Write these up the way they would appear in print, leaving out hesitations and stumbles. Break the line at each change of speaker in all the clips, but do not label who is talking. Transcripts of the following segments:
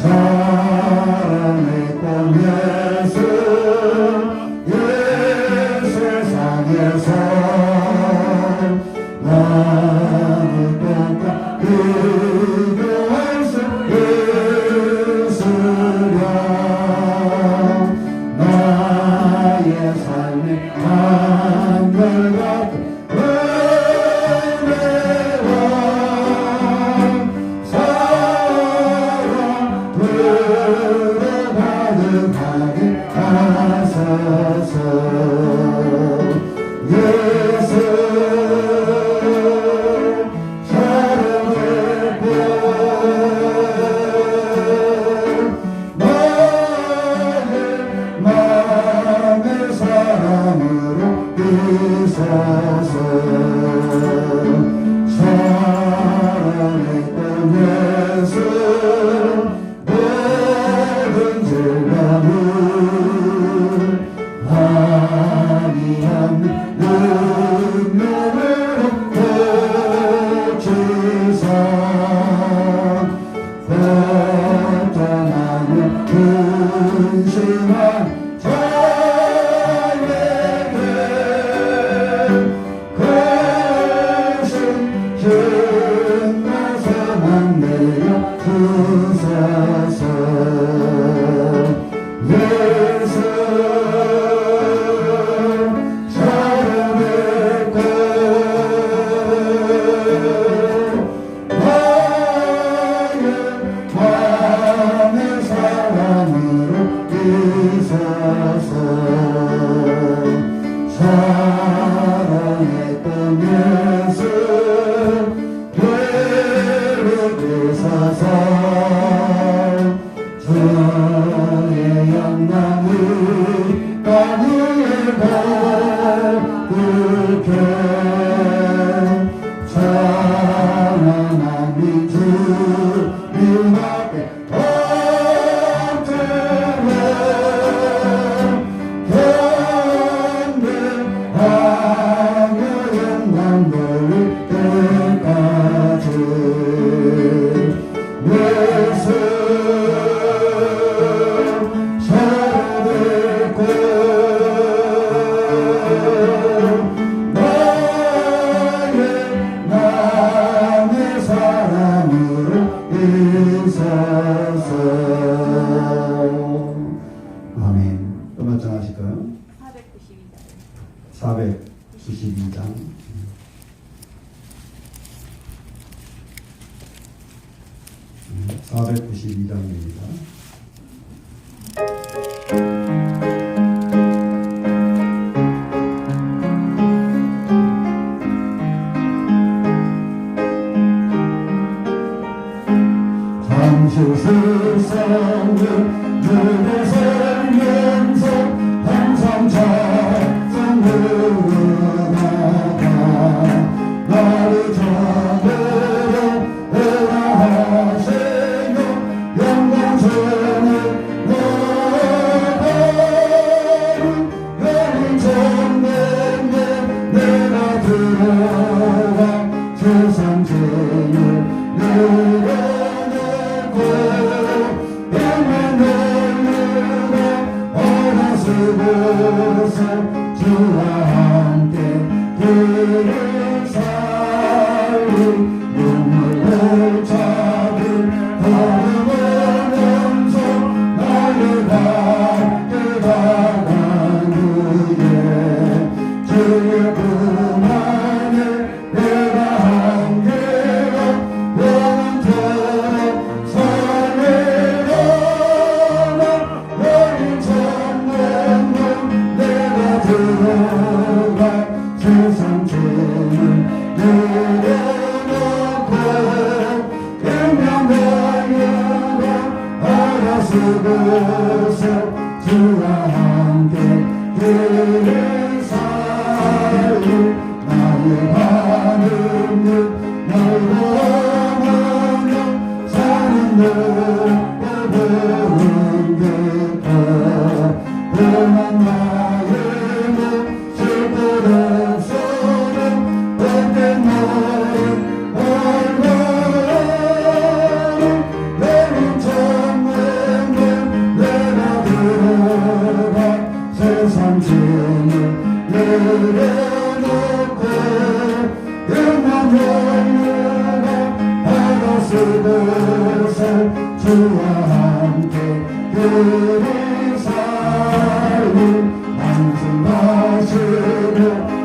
사랑의 꽃 예수 이 세상에서 나를 꼭다 비교할 수 있으랴. 나의 삶이 한결같은 은혜와 사랑으로 가득하게 하소서. 예수 사랑의 꽃 나의 마음의 사랑으로 비소서. 사랑의 꽃 예수 모든 질병을 아니한 능력으로 고치사 고통하며 근심한 자에게 크신 진노서만 내려 주소서. 예수 사랑의 꽃 나의 마음의 사랑으로 비소서. 사랑의 꽃 예수 괴롭히소서. 주의 영광을 땅위에 거룩해 찬양하니 주님 앞에 엎드려 경배하며 영광 돌릴 때까지. 예수 사랑의 꽃 나의 마음의 사랑으로 인사서. 아멘. 또 몇 장 하실까요? 492장. 492장입니다. 잠시 세상을 눈에 살면서 항상 찬송하다가 나를 찾으러 응하시며 영광스러운 너를 여린 전대에 내가 들어가 세상 죄를 늘어놓고 영광 어라스고서 주와 함께 그를 살리 눈물을 잡은 걸음으면서 나를 밖에 다가간 후에 주의 품 안에 내가 한계가 영원토록 살리려나. 여린 천국은 내가 들어가 세상 죄를 내려놓고 영광하여라 알아쓰고서 주와 함께 그를 살리 나의 하늘을 넓어가며 사는 것 배운 듯한 그만 나의 슬픈 속에 어떤 너를 얼마나 그곳에 주와 함께 그리 살고 안심하시고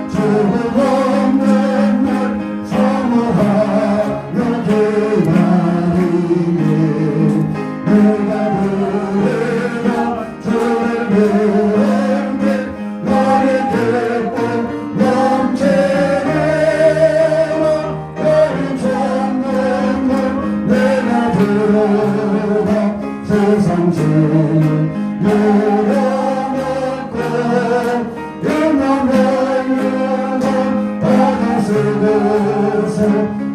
죽음 없는 날 사모하며 기다리니 내가 부르며 주를 부르며 너를 기뻐 넘치리라 너를 찾는 날 내가 들어가 세상 죄를 열어놓고 영원한 바다스 곳에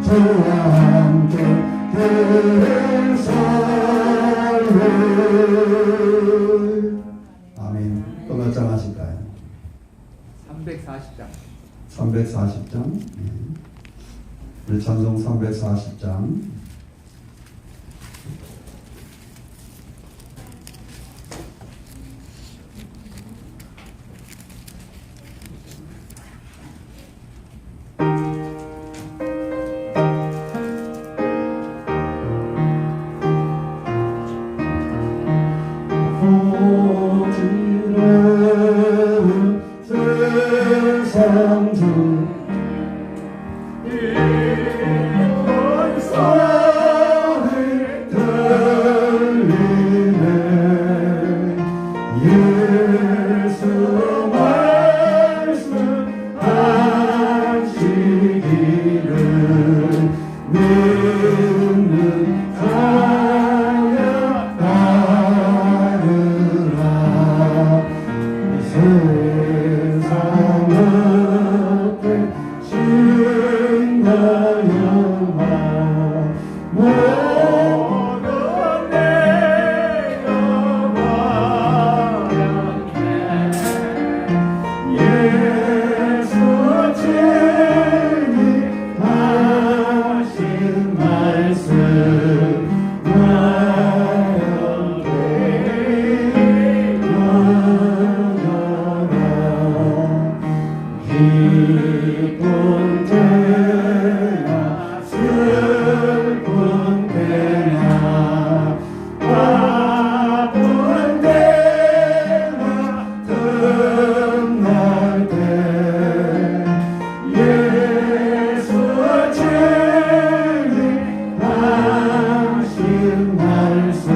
주와 함께 늘 살리. 아멘. 또 몇 장 하실까요?
340장.
340장. 우리 찬송 340장. 어지러운 세상 중 소리 들리네 예수 말씀 하시기를 믿는 자여 따르라 이 세상 앞에 신나여만 모든 내가 바라네 예수 증인하신 말씀 기쁜 때나 슬픈 때나 바쁜 때나 틈날 때 예수 증인하신 말씀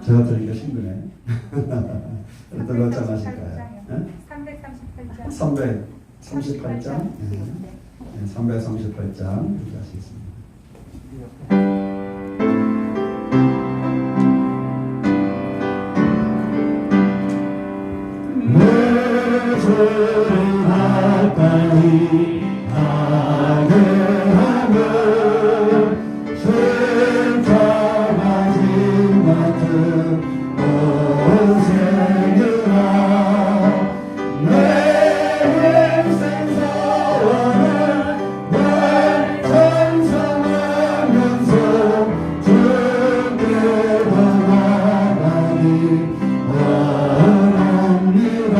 제가 들으니까 힘드네. 또 몇 장 하실까요?
338장.
338장? 네. 338장 하시겠습니다. 내 죄를 가까이 하게 하면 신자가진 같은 인생이라 내 인생 소원을 날 찬송하면서 주께로 나가기 원합니다.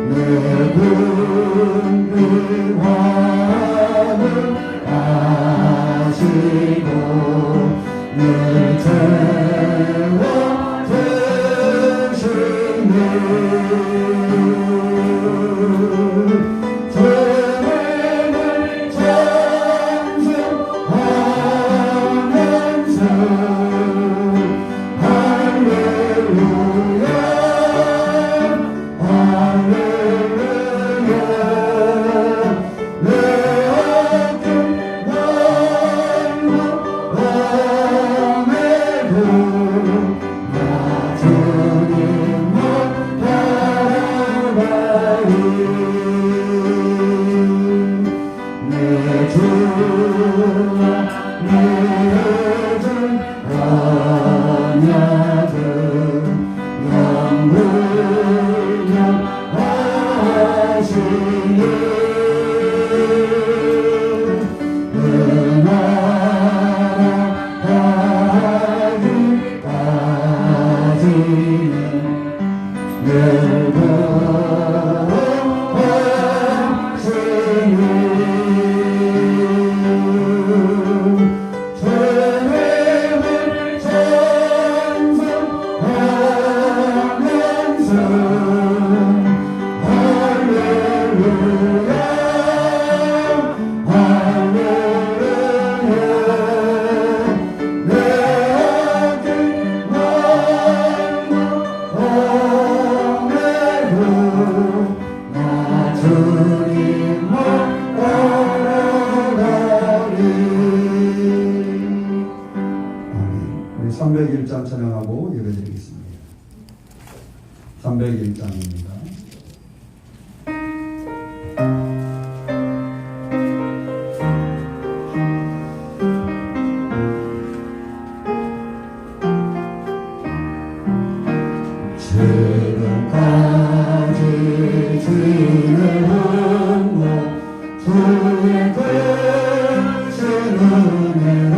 내 궁금함을 아시고 늘 채워주시네 주님을 찬송하면서 할렐루야 할렐루야 내 어떤 마음에도 나 주님만 바라봐리 내 주와 내 주 언약은 영원하시니 우리 301장 찬양하고 예배드리겠습니다. 301장입니다. 지금까지 지내온 것 주의 크신 은혜라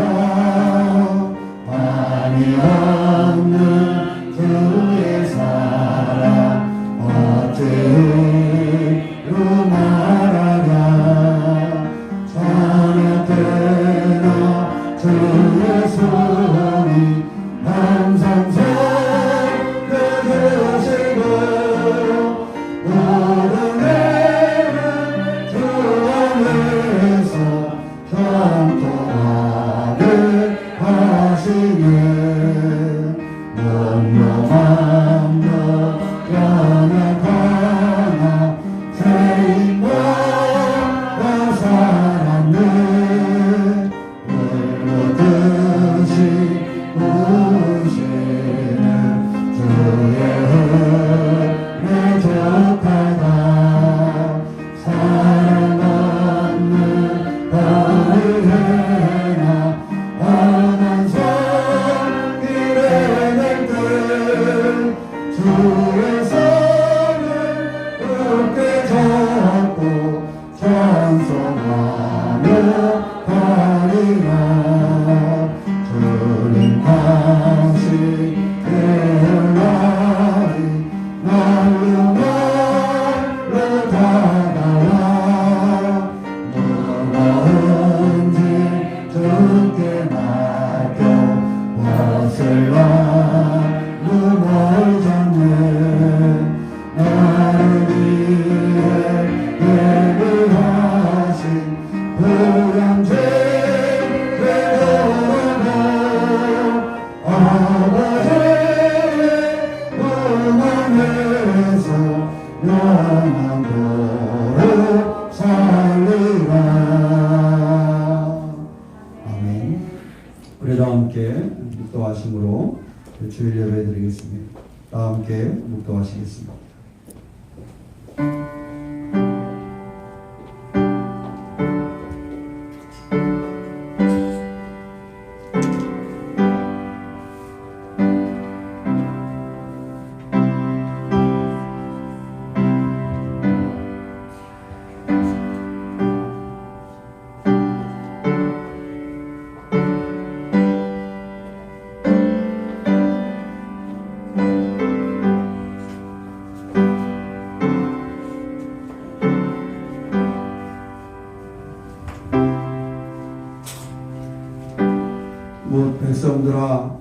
아니 없는 주의 사랑 어찌로 말하랴 저녁에나 주의 손이 남성성 되시고 모든 애는 주 안에서 형통하게 하시네 영롱함도 연약하나 죄인보다 살았네 울고듯이 우시는 주의 은혜 족하다 사랑 없는 너희에나 험한 손길에 낼때 주의 손을 굳게 잡고 찬송하며 가리라 주님 당신 깨어나리 날로 날로 다가와 무거운지 주께 맡겨 벗을 날로 뭘 잡네 나를 위해 예비하신 보양제 되돌아가 아버지의 음안에서 영원토록 살리라 아멘. 우리 다 함께 묵도하심으로 주일 예배 드리겠습니다. 다 함께 묵도하시겠습니다.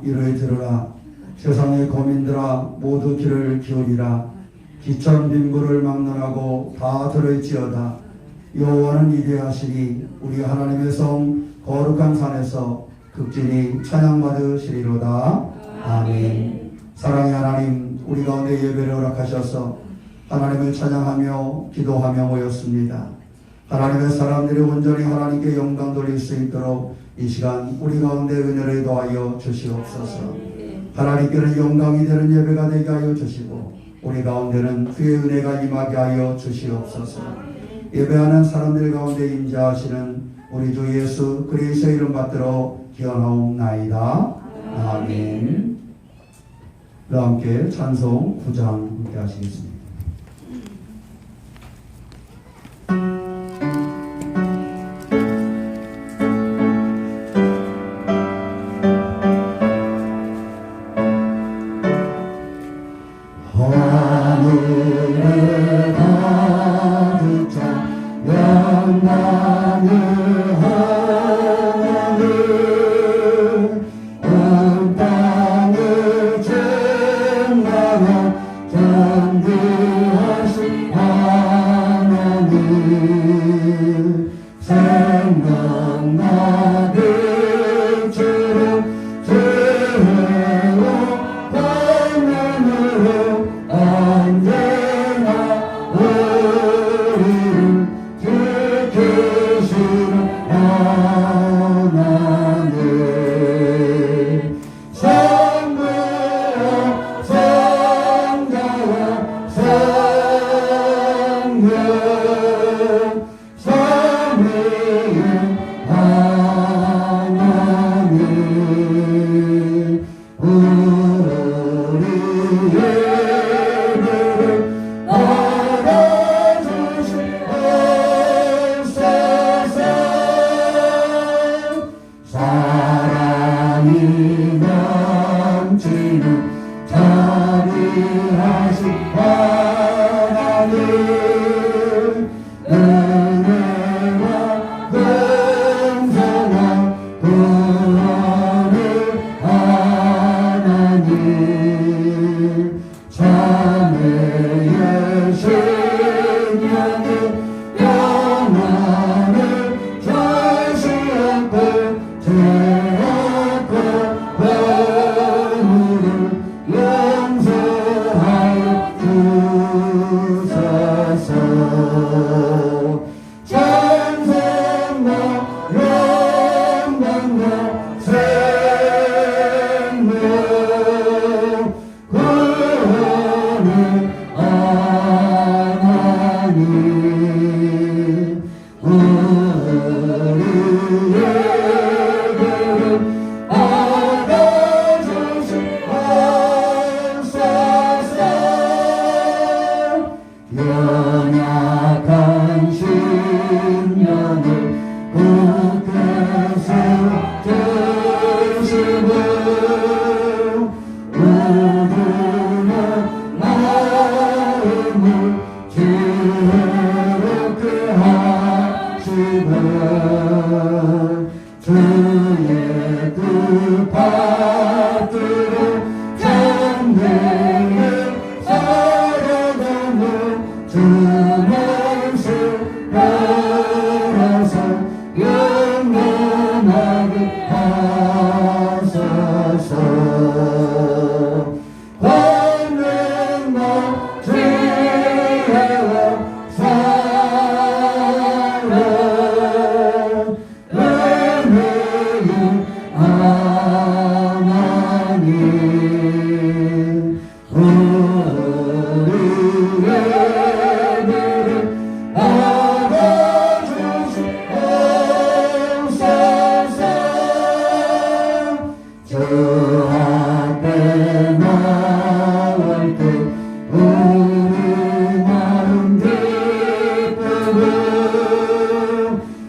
이를 들으라. 세상의 거민들아 모두 귀를 기울이라. 기천 빈부를 막론하고 다 들을지어다. 여호와는 위대하시니 우리 하나님의 성 거룩한 산에서 극진히 찬양받으시리로다. 아멘. 사랑의 하나님, 우리 가운데 예배를 허락하셔서 하나님을 찬양하며 기도하며 모였습니다. 하나님의 사람들이 온전히 하나님께 영광 돌릴 수 있도록 이 시간 우리 가운데 은혜를 더하여 주시옵소서. 하나님께는 영광이 되는 예배가 되게 하여 주시고 우리 가운데는 주의 은혜가 임하게 하여 주시옵소서. 예배하는 사람들 가운데 임재하시는 우리 주 예수 그리스도의 이름 받들어 기원하옵나이다. 아멘. 다 함께 찬송 9장 함께 하시겠습니다.
하늘에 가득 차 영광을 하늘 온 땅을 충만한 전능하신 하나님 생명나는 주로 죄로 권능으로 언제나 우리를 지키시는 하나님 성부와 성자와 성령 삼위인 하나님 우리의 사랑이 넘치는 자비하신 하나님 은혜와 공정한 구원의 하나님 자매의 신령의 영원을 절시하고 죄악과 허물을 용서하여 주소서 찬송과 영광과 생명 구원의 하나님 우리에게는 알아주시옵소서 연약한 심령을 굳게 세워주시고 우둔한 마음을 지혜롭게 하시고 주의 뜻받들어 참되게 살아가며 주 말씀 따라서 영원하게 하소서 권능과 지혜와 사랑 은혜의 하나님 우리에게는 알아주시옵소서 주 앞에 나올 때 우리 마음 기쁘고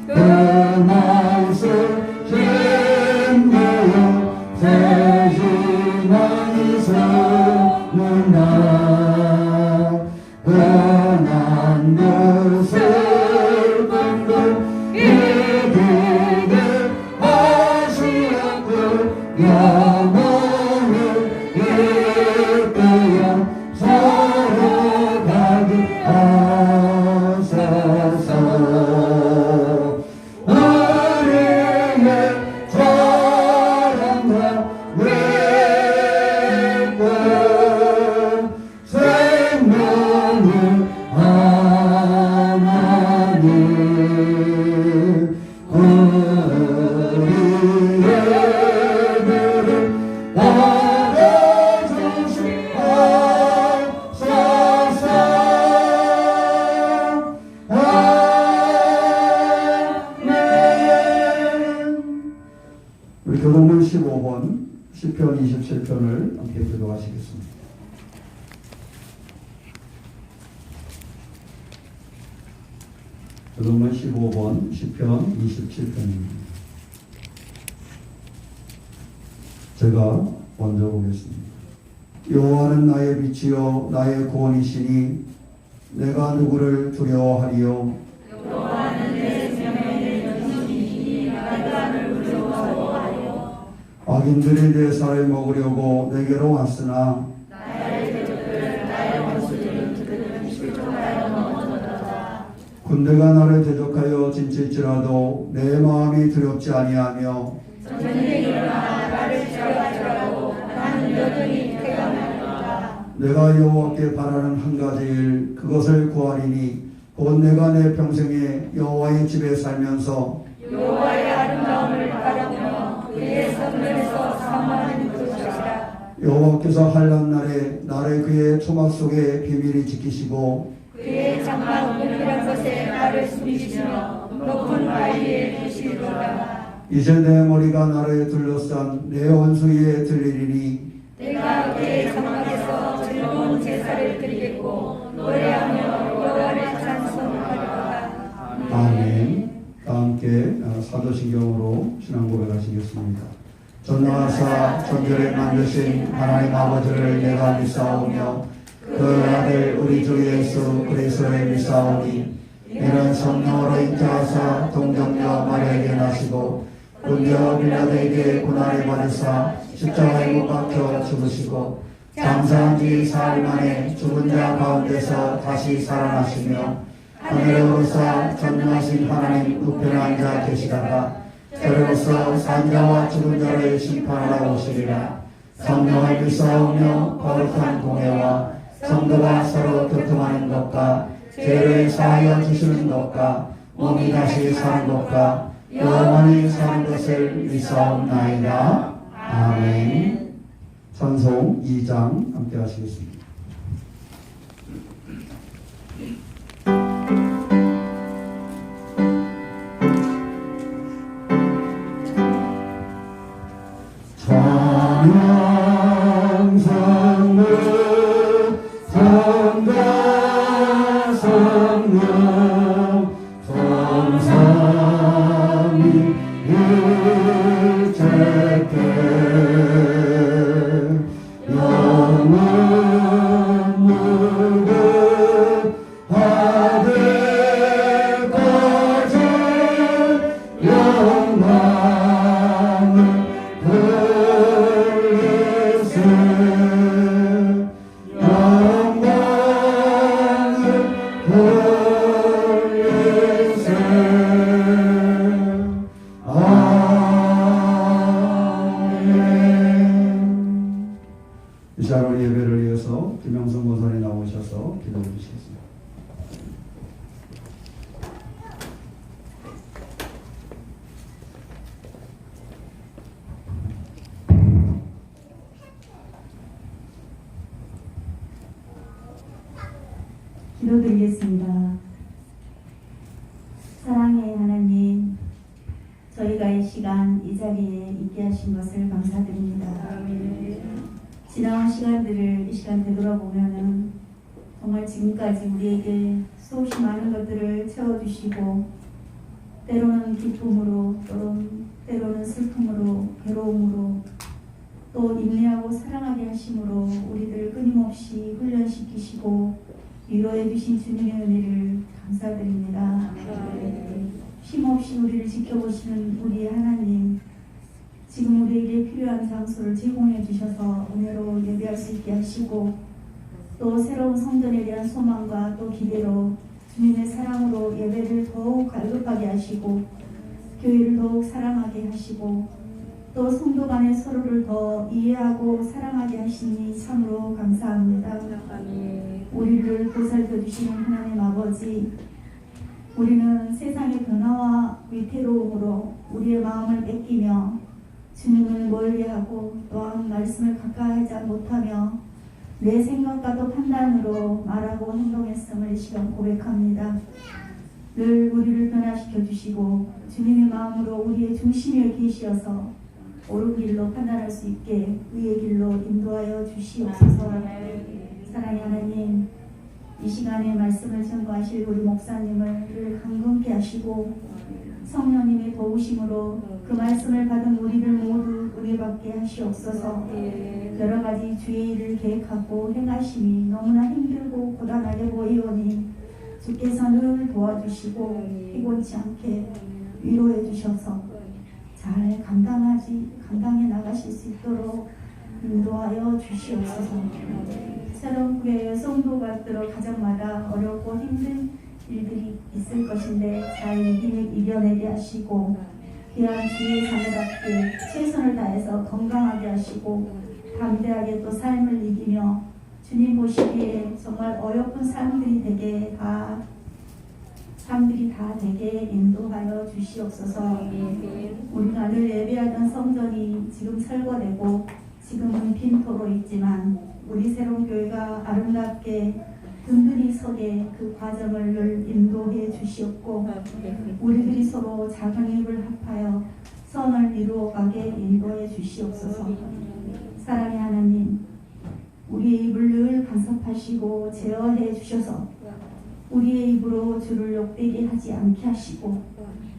그 말씀 힘내어 세심하니 서문나 고난도 슬픔도 이기게 하시옵고 영원
하시겠습니다. 조동문 15번 시편 27편입니다. 제가 먼저 보겠습니다. 여호와는 나의 빛이요 나의 구원이시니 내가 누구를 두려워하리요.
여호와는 내 생명의 영광이시니 내가 누구를 두려워하리요.
악인들이 내 살을 먹으려고 내게로 왔으나
나의 대적들 나의 원수들은 그들은 실족하여 넘어졌도다.
군대가 나를 대적하여 진칠지라도 내 마음이 두렵지 아니하며
전쟁이 일어나 나를 치러가지라고 나는 여전히 태어나리로다.
내가 여호와께 바라는 한 가지 일 그것을 구하리니 곧 내가 내 평생에 여호와의 집에 살면서
여호와의 아름다움을 바라보며 그의 성전에서 사모하는 것이라.
여호와께서 환난 날에 나를 그의 초막 속에 비밀히 지키시고
그의 장막 은밀한 곳에 나를 숨기시며 높은 바위에 두시리로다.
이제 내 머리가 나를 둘러싼 내 원수 위에 들리리니
내가 그의 장막에서 즐거운 제사를 드리겠고 노래하며 여호와를 찬송하리로다.
아멘. 다 함께 사도신경으로 신앙 고백하시겠습니다. 전능하사 천지를 만드신 하나님 아버지를 내가 믿사오며 그 아들 우리 주 예수 그리스도를 믿사오니 이는 성령으로 잉태하사 동정녀 마리아에게 나시고 본디오 빌라도에게 고난을 받으사 십자가에 못 박혀 죽으시고 장사한 지 사흘 만에 죽은 자 가운데서 다시 살아나시며 하늘에 오르사 전능하신 하나님 우편에 앉아 계시다가 저로서 산자와 죽은 자를 심판하러 오시리라. 성령을 믿사오며 거룩한 공회와 성도가 서로 교통하는 것과 죄를 사하여 주시는 것과 몸이 다시 사는 것과 영원히 사는 것을 믿사옵나이다. 아멘. 찬송 2장 함께 하시겠습니다.
찬양 성령 성가 성령 성삼위 일체께 영원 무궁 받을 것을 영광을 돌리세 영광을 돌리세 아멘.
이 시간 예배를 위해서 김영선 권사님 나오셔서 기도해 주시겠습니다.
기도드리겠습니다. 사랑의 하나님, 저희가 이 시간 이 자리에 있게 하신 것을 감사드립니다. 지나온 시간들을 이 시간 되돌아보면은 정말 지금까지 우리에게 수없이 많은 것들을 채워주시고 때로는 기쁨으로 때로는 슬픔으로 괴로움으로 또 인내하고 사랑하게 하심으로 우리들을 끊임없이 훈련시키시고 위로해 주신 주님의 은혜를 감사드립니다. 쉼없이 우리를 지켜보시는 우리 하나님, 지금 우리에게 필요한 장소를 제공해 주셔서 은혜로 예배할 수 있게 하시고 또 새로운 성전에 대한 소망과 또 기대로 주님의 사랑으로 예배를 더욱 갈급하게 하시고 교회를 더욱 사랑하게 하시고 또 성도 간에 서로를 더 이해하고 사랑하게 하시니 참으로 감사합니다. 우리를 보살펴 주시는 하나님 아버지, 우리는 세상의 변화와 위태로움으로 우리의 마음을 뺏기며 주님을 멀리 하고 또한 말씀을 가까이 하지 못하며 내 생각과도 판단으로 말하고 행동했음을 이 시간 고백합니다. 늘 우리를 변화시켜 주시고 주님의 마음으로 우리의 중심에 계시어서 옳은 길로 판단할 수 있게 의의 길로 인도하여 주시옵소서. 사랑의 하나님, 이 시간에 말씀을 전거하실 우리 목사님을 늘 강건케 하시고 성령님의 도우심으로 그 말씀을 받은 우리들 모두 은혜받게 하시옵소서. 여러 가지 주의 일을 계획하고 행하심이 너무나 힘들고 고단하게 보이오니 주께서 늘 도와주시고 피곤치 않게 위로해 주셔서 잘 감당해 나가실 수 있도록 인도하여 주시옵소서. 새로운 교회의 성도가 들어 가정마다 어렵고 힘든 일들이 있을 것인데 잘 이겨내게 하시고 귀한 주의 자녀답게 최선을 다해서 건강하게 하시고 담대하게 또 삶을 이기며 주님 보시기에 정말 어여쁜 사람들이 다 되게 인도하여 주시옵소서. 우리가 늘 예배하던 성전이 지금 철거되고 지금은 빈토로 있지만 우리 새로운 교회가 아름답게 든든히 서게 그 과정을 늘 인도해 주시옵고 우리들이 서로 작은 입을 합하여 선을 이루어가게 인도해 주시옵소서. 사랑의 하나님, 우리의 입을 늘 간섭하시고 제어해 주셔서 우리의 입으로 주를 욕되게 하지 않게 하시고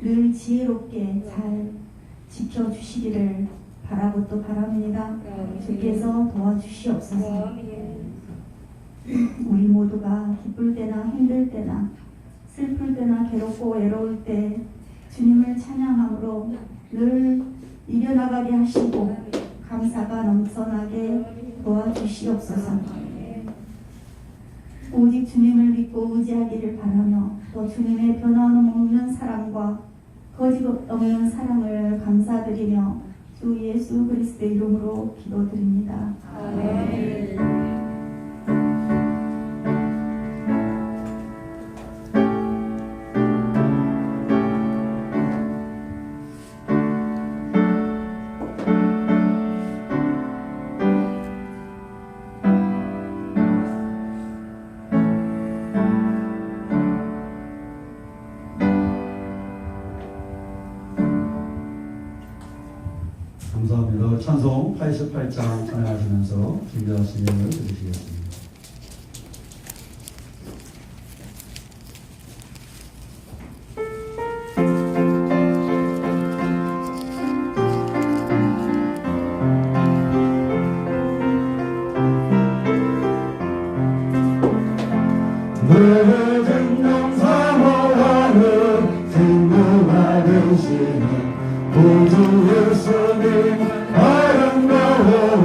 늘 지혜롭게 잘 지켜주시기를 바라고 또 바랍니다. 주께서 도와주시옵소서. 우리 모두가 기쁠 때나 힘들 때나 슬플 때나 괴롭고 외로울 때 주님을 찬양함으로 늘 이겨나가게 하시고 감사가 넘쳐나게 도와주시옵소서. 오직 주님을 믿고 의지하기를 바라며 또 주님의 변함없는 사랑과 거짓 없는 사랑을 감사드리며 주 예수 그리스도의 이름으로 기도드립니다. 아멘.
감사합니다. 찬송 88장 찬양하시면서 준비하신 예를 드리시겠습니다.
모든 영사모하는 생명과 되시는 구주 예수님 아름다워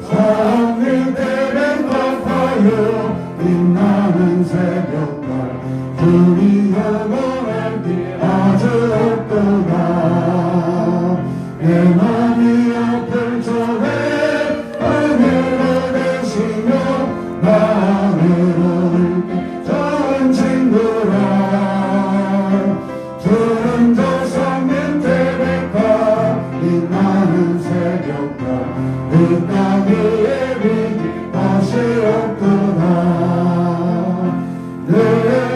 성령 때문에 갚아요 빛나는 새벽달 주님 영원할 길 아주 없구나 내 맘이 아플 적에 은혜로 되시며 나 외로울 때 좋은 친구라 주는 저 성령 태백과 빛나는 새벽과 그 땅 위에 빛이 다시 없구나 내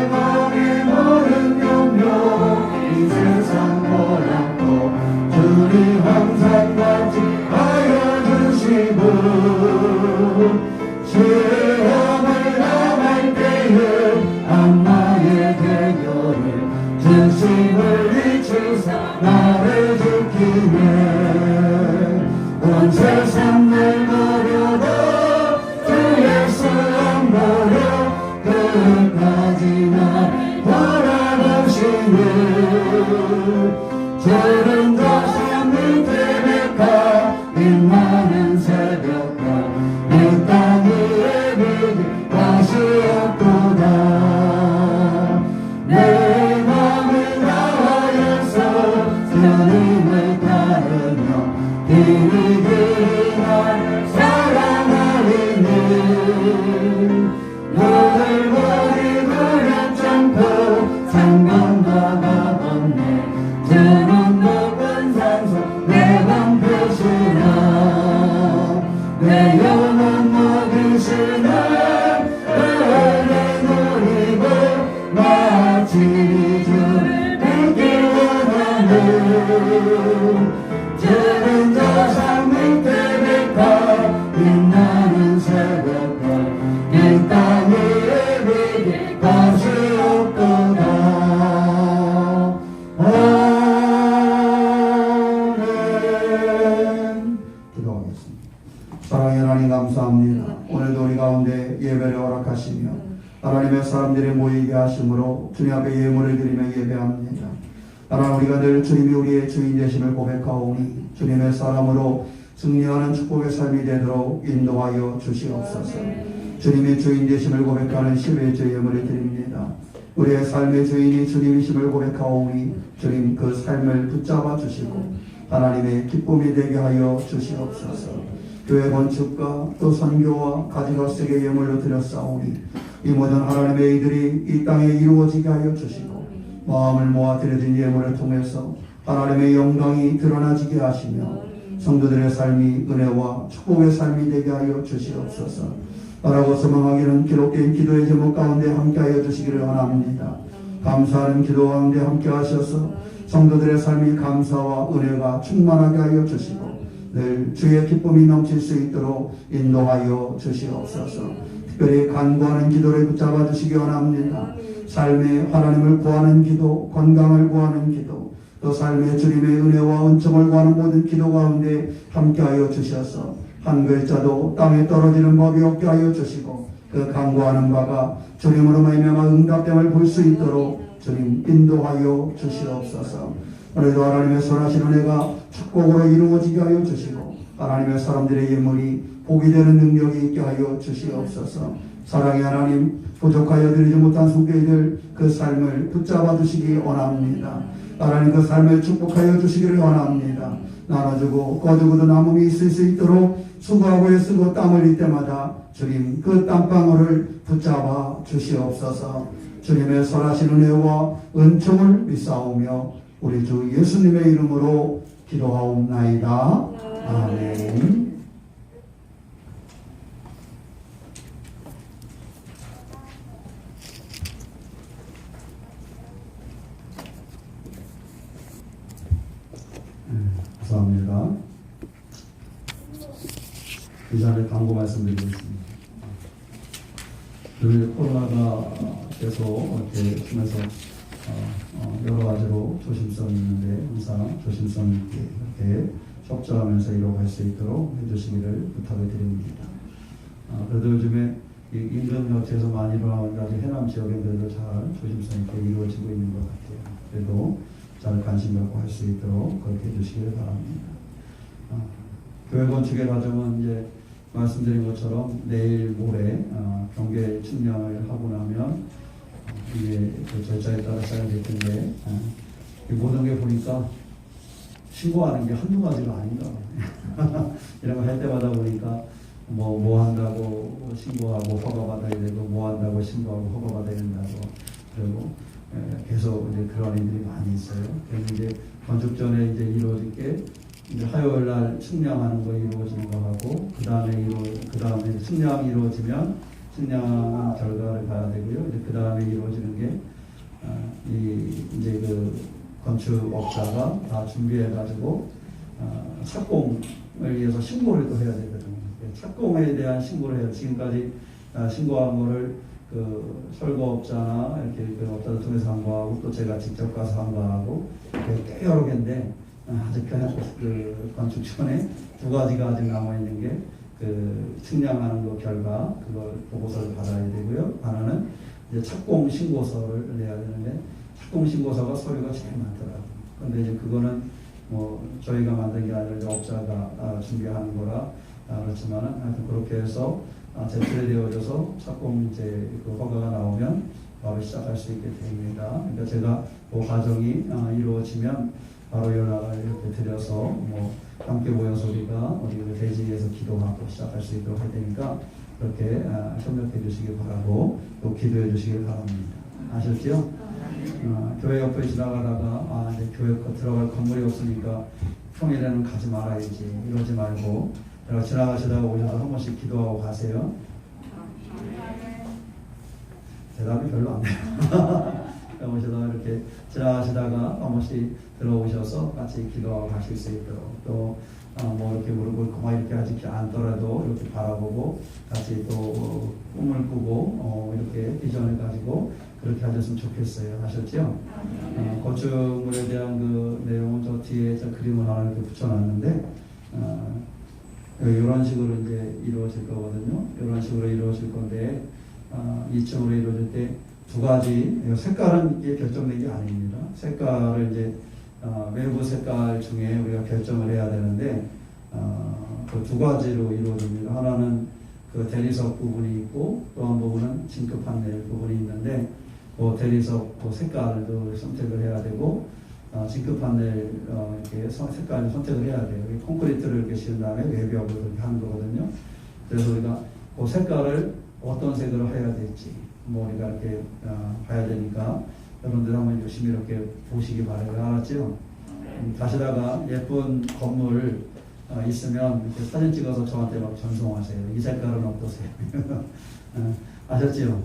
맘이 모든 염려 이 세상 보약도 주님 항상 같이 하여 주시고 시험을 당할 때에 악마의 대결에 진심을 잊으사 나를 지키네 온 세상을 버려도 주 예수 안 버려 끝까지 나를 돌아보시네 저는 저 성령 태백과 빛나는 새벽과 내 땅 위에 빛이 다시 없구나 내 맘을 다하여서 주님을 따르며 길이 나를 사랑하리니 너를 머리 두렵지 않고 상관과 없네 주는 높은 산속 내 방패시나 내 영혼 먹이시는 은혜 누리고 마치 주를 뵙기 원하는 빛나는 새벽별 이 땅 위에 비길 것이 없도다. 아멘.
기도하겠습니다. 사랑의 하나님 감사합니다. 오늘도 우리 가운데 예배를 허락하시며 하나님의 사람들이 모이게 하심으로 주님 앞에 예물을 드리며 예배합니다. 하나님, 우리가 늘 주님이 우리의 주인 되심을 고백하오니 주님의 사람으로 승리하는 축복의 삶이 되도록 인도하여 주시옵소서. 주님이 주인 되심을 고백하는 10의 예물을 드립니다. 우리의 삶의 주인이 주님이심을 고백하오니 주님 그 삶을 붙잡아 주시고 하나님의 기쁨이 되게 하여 주시옵소서. 교회 건축과 또 선교와 가지각색의 예물로 드렸사오니 이 모든 하나님의 이들이 이 땅에 이루어지게 하여 주시고 마음을 모아 드려진 예물을 통해서 하나님의 영광이 드러나지게 하시며 성도들의 삶이 은혜와 축복의 삶이 되게 하여 주시옵소서. 바라고 소망하기는 기록된 기도의 제목 가운데 함께하여 주시기를 원합니다. 감사하는 기도 가운데 함께하셔서 성도들의 삶이 감사와 은혜가 충만하게 하여 주시고 늘 주의 기쁨이 넘칠 수 있도록 인도하여 주시옵소서. 특별히 간구하는 기도를 붙잡아 주시기 원합니다. 삶에 하나님을 구하는 기도, 건강을 구하는 기도, 또 삶의 주님의 은혜와 은총을 구하는 모든 기도 가운데 함께하여 주셔서 한 글자도 땅에 떨어지는 법이 없게 하여 주시고 그 간구하는 바가 주님으로 말미암아 응답됨을 볼 수 있도록 주님 인도하여 주시옵소서. 오늘도 하나님의 선하신 은혜가 축복으로 이루어지게 하여 주시고 하나님의 사람들의 예물이 복이 되는 능력이 있게 하여 주시옵소서. 사랑의 하나님, 부족하여 드리지 못한 손길들 그 삶을 붙잡아 주시기 원합니다. 하나님 그 삶을 축복하여 주시기를 원합니다. 나눠주고 거두고도 남음이 있을 수 있도록 수고하고 애쓰고 땀 흘릴 때마다 주님 그 땀방울을 붙잡아 주시옵소서. 주님의 선하신 은혜와 은총을 믿사오며 우리 주 예수님의 이름으로 기도하옵나이다. 아멘. 감사합니다. 이 자리에 광고 말씀드리겠습니다. 늘 코로나가 계속 이렇게 심해서 여러 가지로 조심성이 있는데 항상 조심성 있게 이렇게 협조하면서 이뤄갈 수 있도록 해주시기를 부탁을 드립니다. 그래도 요즘에 인근 격지에서 많이 일어나는 아주 해남 지역에도 잘 조심성 있게 이루어지고 있는 것 같아요. 그래도 잘 관심 갖고 할 수 있도록 그렇게 해주시기를 바랍니다. 교회 건축의 과정은 이제 말씀드린 것처럼 내일 모레 경계 측량을 하고 나면 이게 그 절차에 따라 시작될 텐데 이 모든 게 보니까 신고하는 게 한두 가지가 아닌가 이런 거 할 때마다 보니까 뭐 한다고 신고하고 허가받아야 되고 뭐 한다고 신고하고 허가받아야 된다고 그리고 계속 이제 그런 일들이 많이 있어요. 그래서 이제 건축 전에 이제 이루어질 게 이제 화요일 날 측량하는 거 이루어지는 거 하고 그 다음에 측량이 이루어지면 측량 결과를 봐야 되고요. 이제 그 다음에 이루어지는 게 이제 그 건축업자가 다 준비해가지고 착공을 위해서 신고를 또 해야 되거든요. 착공에 대한 신고를 해요. 지금까지 신고한 거를 그 철거업자나 이렇게 그 업자들 통해서 한 거하고 또 제가 직접 가서 한 거하고 꽤 여러 개인데 아직 그 건축 전에 두 가지가 아직 남아 있는 게 그 측량하는 거 결과 그걸 보고서를 받아야 되고요. 하나는 이제 착공 신고서를 내야 되는데 착공 신고서가 서류가 제일 많더라고요. 그런데 이제 그거는 뭐 저희가 만든 게 아니라 이제 업자가 준비하는 거라 그렇지만은 하여튼 그렇게 해서 제출이 되어져서 착공 이제 그 허가가 나오면 바로 시작할 수 있게 됩니다. 그러니까 제가 그 과정이 이루어지면 바로 연락을 이렇게 드려서 뭐 함께 모여서 우리가 우리 대지에서 기도하고 시작할 수 있도록 할 테니까 그렇게 협력해 주시길 바라고 또 기도해 주시길 바랍니다. 아셨죠? 교회 옆에 지나가다가 이제 교회 들어갈 건물이 없으니까 평일에는 가지 말아야지 이러지 말고 지나가시다가 오셔서 한 번씩 기도하고 가세요. 대답이 별로 안 돼요. 오시다가 이렇게 지나가시다가 한 번씩 들어오셔서 같이 기도하고 가실 수 있도록 또 뭐 이렇게 무릎 꿇고 막 이렇게 하지 않더라도 이렇게 바라보고 같이 또 꿈을 꾸고 이렇게 비전을 가지고 그렇게 하셨으면 좋겠어요. 아셨죠? 건축물에 대한 그 내용은 저 뒤에 저 그림을 하나 이렇게 붙여놨는데 이런 식으로 이제 이루어질 거거든요. 이런 식으로 이루어질 건데 2층으로 이루어질 때 두 가지 색깔은 이게 결정된 게 아닙니다. 색깔을 이제 외부 색깔 중에 우리가 결정을 해야 되는데 그 두 가지로 이루어집니다. 하나는 그 대리석 부분이 있고 또 한 부분은 진급 판넬 부분이 있는데 그 대리석 그 색깔을 선택을 해야 되고 진급 판넬 이렇게 색깔을 선택을 해야 돼요. 콘크리트를 이렇게 씌운 다음에 외벽을 이렇게 하는 거거든요. 그래서 우리가 그 색깔을 어떤 색으로 해야 될지 뭐 우리가 이렇게 봐야 되니까 여러분들 한번 열심히 이렇게 보시기 바라요. 알았죠? 가시다가 예쁜 건물 있으면 이렇게 사진 찍어서 저한테 막 전송하세요. 이 색깔은 어떠세요? 아셨죠?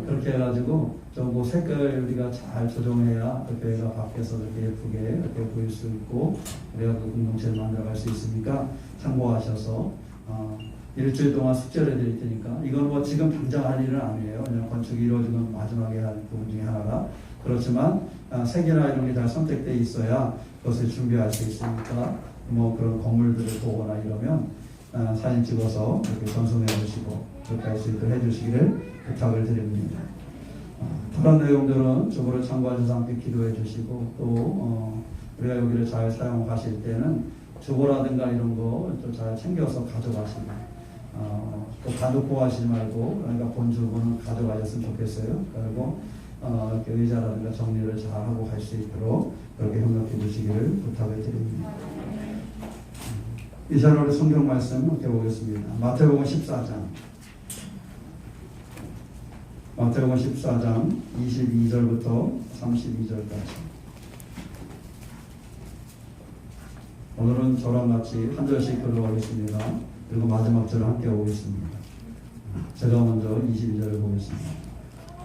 그렇게 해가지고 그 색깔 우리가 잘 조정해야 그 교회가 밖에서 이렇게 예쁘게 이렇게 보일 수 있고 우리가 그 공동체를 만들어갈 수 있으니까 참고하셔서 일주일 동안 숙제를 드릴 테니까 이건 뭐 지금 당장 할 일은 아니에요. 그냥 건축이 이루어지면 마지막에 할 부분 중에 하나라. 그렇지만 색이나 이런 게 잘 선택돼 있어야 그것을 준비할 수 있으니까 뭐 그런 건물들을 보거나 이러면 사진 찍어서 이렇게 전송해 주시고 그렇게 할 수 있도록 해주시기를 부탁을 드립니다. 다른 내용들은 저거를 참고하셔서 함께 기도해 주시고 또 우리가 여기를 잘 사용하실 때는 주보라든가 이런 거 좀 잘 챙겨서 가져가시고 또 가놓고 하시지 말고 그러니까 본주보는 가져가셨으면 좋겠어요. 그리고 이렇게 의자라든가 정리를 잘 하고 갈 수 있도록 그렇게 협력해 주시기를 부탁을 드립니다. 이 시간에 성경 말씀 함께 보겠습니다. 마태복음 14장 마태복음 14장 22절부터 32절까지 오늘은 저랑 같이 한 절씩 들어가겠습니다. 그리고 마지막 절을 함께 보겠습니다. 제가 먼저 22절을 보겠습니다.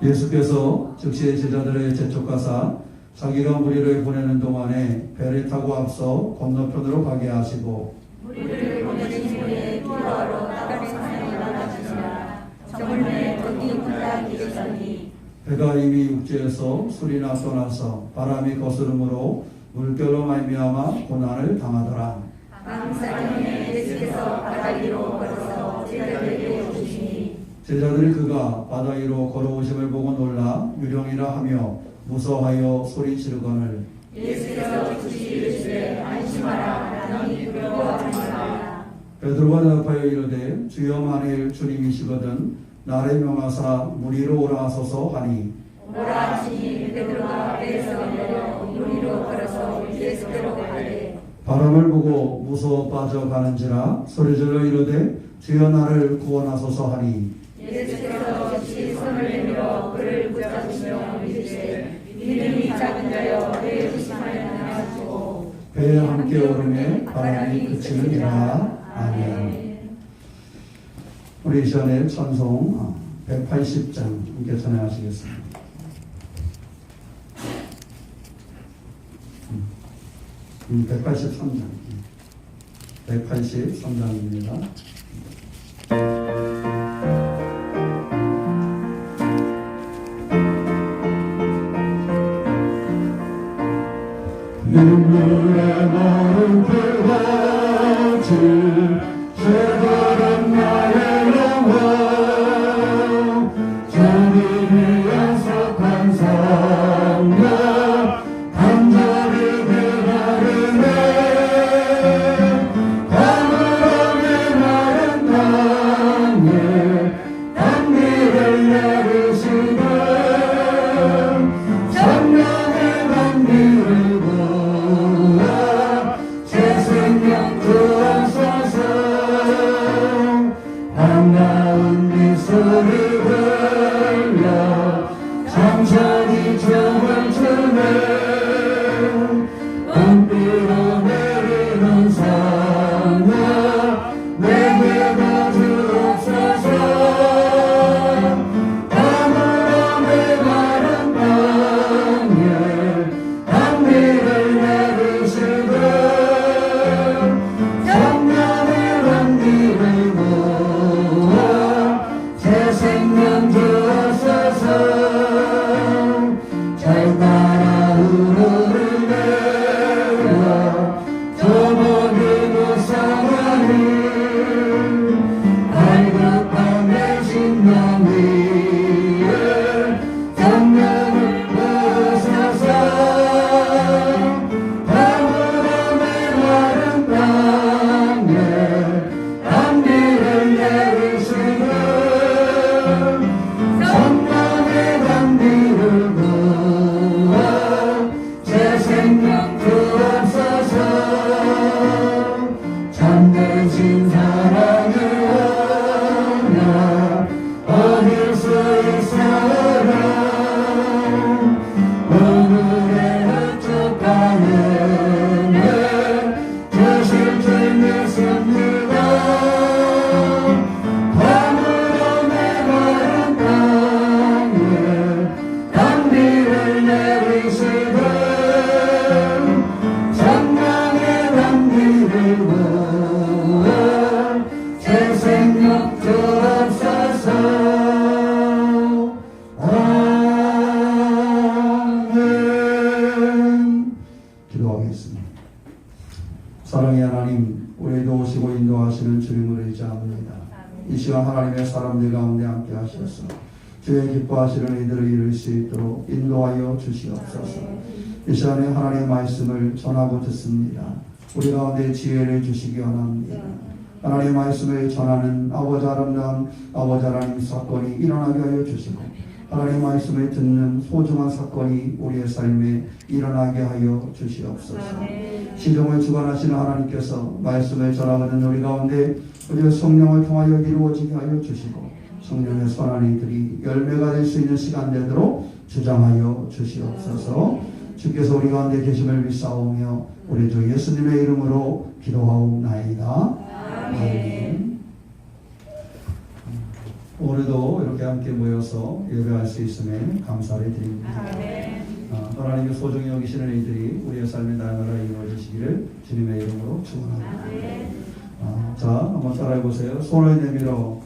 예수께서 즉시 제자들의 재촉하사 자기가 무리를 보내는 동안에 배를 타고 앞서 건너편으로 가게 하시고
우리를 보내신 후에 기도하러 다른 산에 나가시니라. 저물매 거기 혼자 계시더니
배가 이미 육지에서 술이나 떠나서 바람이 거스름으로 물결로 말미암아 고난을 당하더라.
밤사경에 예수께서 바다 위로 걸어서 제자들에게 오시니
제자들이 그가 바다 위로 걸어오심을 보고 놀라 유령이라 하며 무서워하여 소리 지르거늘
예수께서 주시 이르시되 안심하라 나니 두려워하지 말라.
베드로가 대답하여 이르되 주여 만일 주님이시거든 나를 명하사 물 위로 오라 하소서 하니
오라 하시니 베드로가 배에서 내려 물 위로 걸어서 예수께로 가되
바람을 보고 무서워 빠져가는지라 소리질러 이르되 주여 나를 구원하소서 하니
예수께서 주시 손을 내밀어 그를 붙잡으시며 이르시되 믿음이 작은 자여 왜 조심하였느냐고
배에 함께 오르매 바람이 그치느니라. 아멘. 우리 이 시간에 찬송 180장 함께 전해하시겠습니다. 183장 183장입니다.
눈물에 머른 그거지 죄들은 나의 영광 주님이 약속한 성령 간절히 기다리네 가물하게 마른 땅에 단비를 내리시네 성령의 단비를 반가운 미소를 흘려 천천히 춤을 추네 은비로 내리는 성령 내게 더 주옵소서 가물함에 마른 땅에 단비를 내리시되 생명 주옵소서. 아멘.
기도하겠습니다. 사랑의 하나님, 우리에도 오시고 인도하시는 주님을 의지합니다. 이 시간 하나님의 사람들 가운데 함께 하셔서 주의 기뻐하시는 이들을 이룰 수 있도록 인도하여 주시옵소서. 이 시간에 하나님의 말씀을 전하고 듣습니다. 우리 가운데 지혜를 주시기 원합니다. 하나님의 말씀을 전하는 아버지 아름다운 아버지 하나님 사건이 일어나게 하여 주시고, 하나님의 말씀을 듣는 소중한 사건이 우리의 삶에 일어나게 하여 주시옵소서. 시종을 주관하시는 하나님께서 말씀을 전하는 우리 가운데 우리의 성령을 통하여 이루어지게 하여 주시고, 성령의 선한 이들이 열매가 될 수 있는 시간 되도록 주장하여 주시옵소서. 주께서 우리 가운데 계심을 믿사오며 우리 주 예수님의 이름으로 기도하옵나이다. 아멘. 오늘도 이렇게 함께 모여서 예배할 수 있음에 감사를 드립니다. 하나님의 소중히 여기시는 이들이 우리의 삶에 날마다 이루어지시기를 주님의 이름으로 축원합니다. 자, 한번 따라해 보세요. 손을 내밀어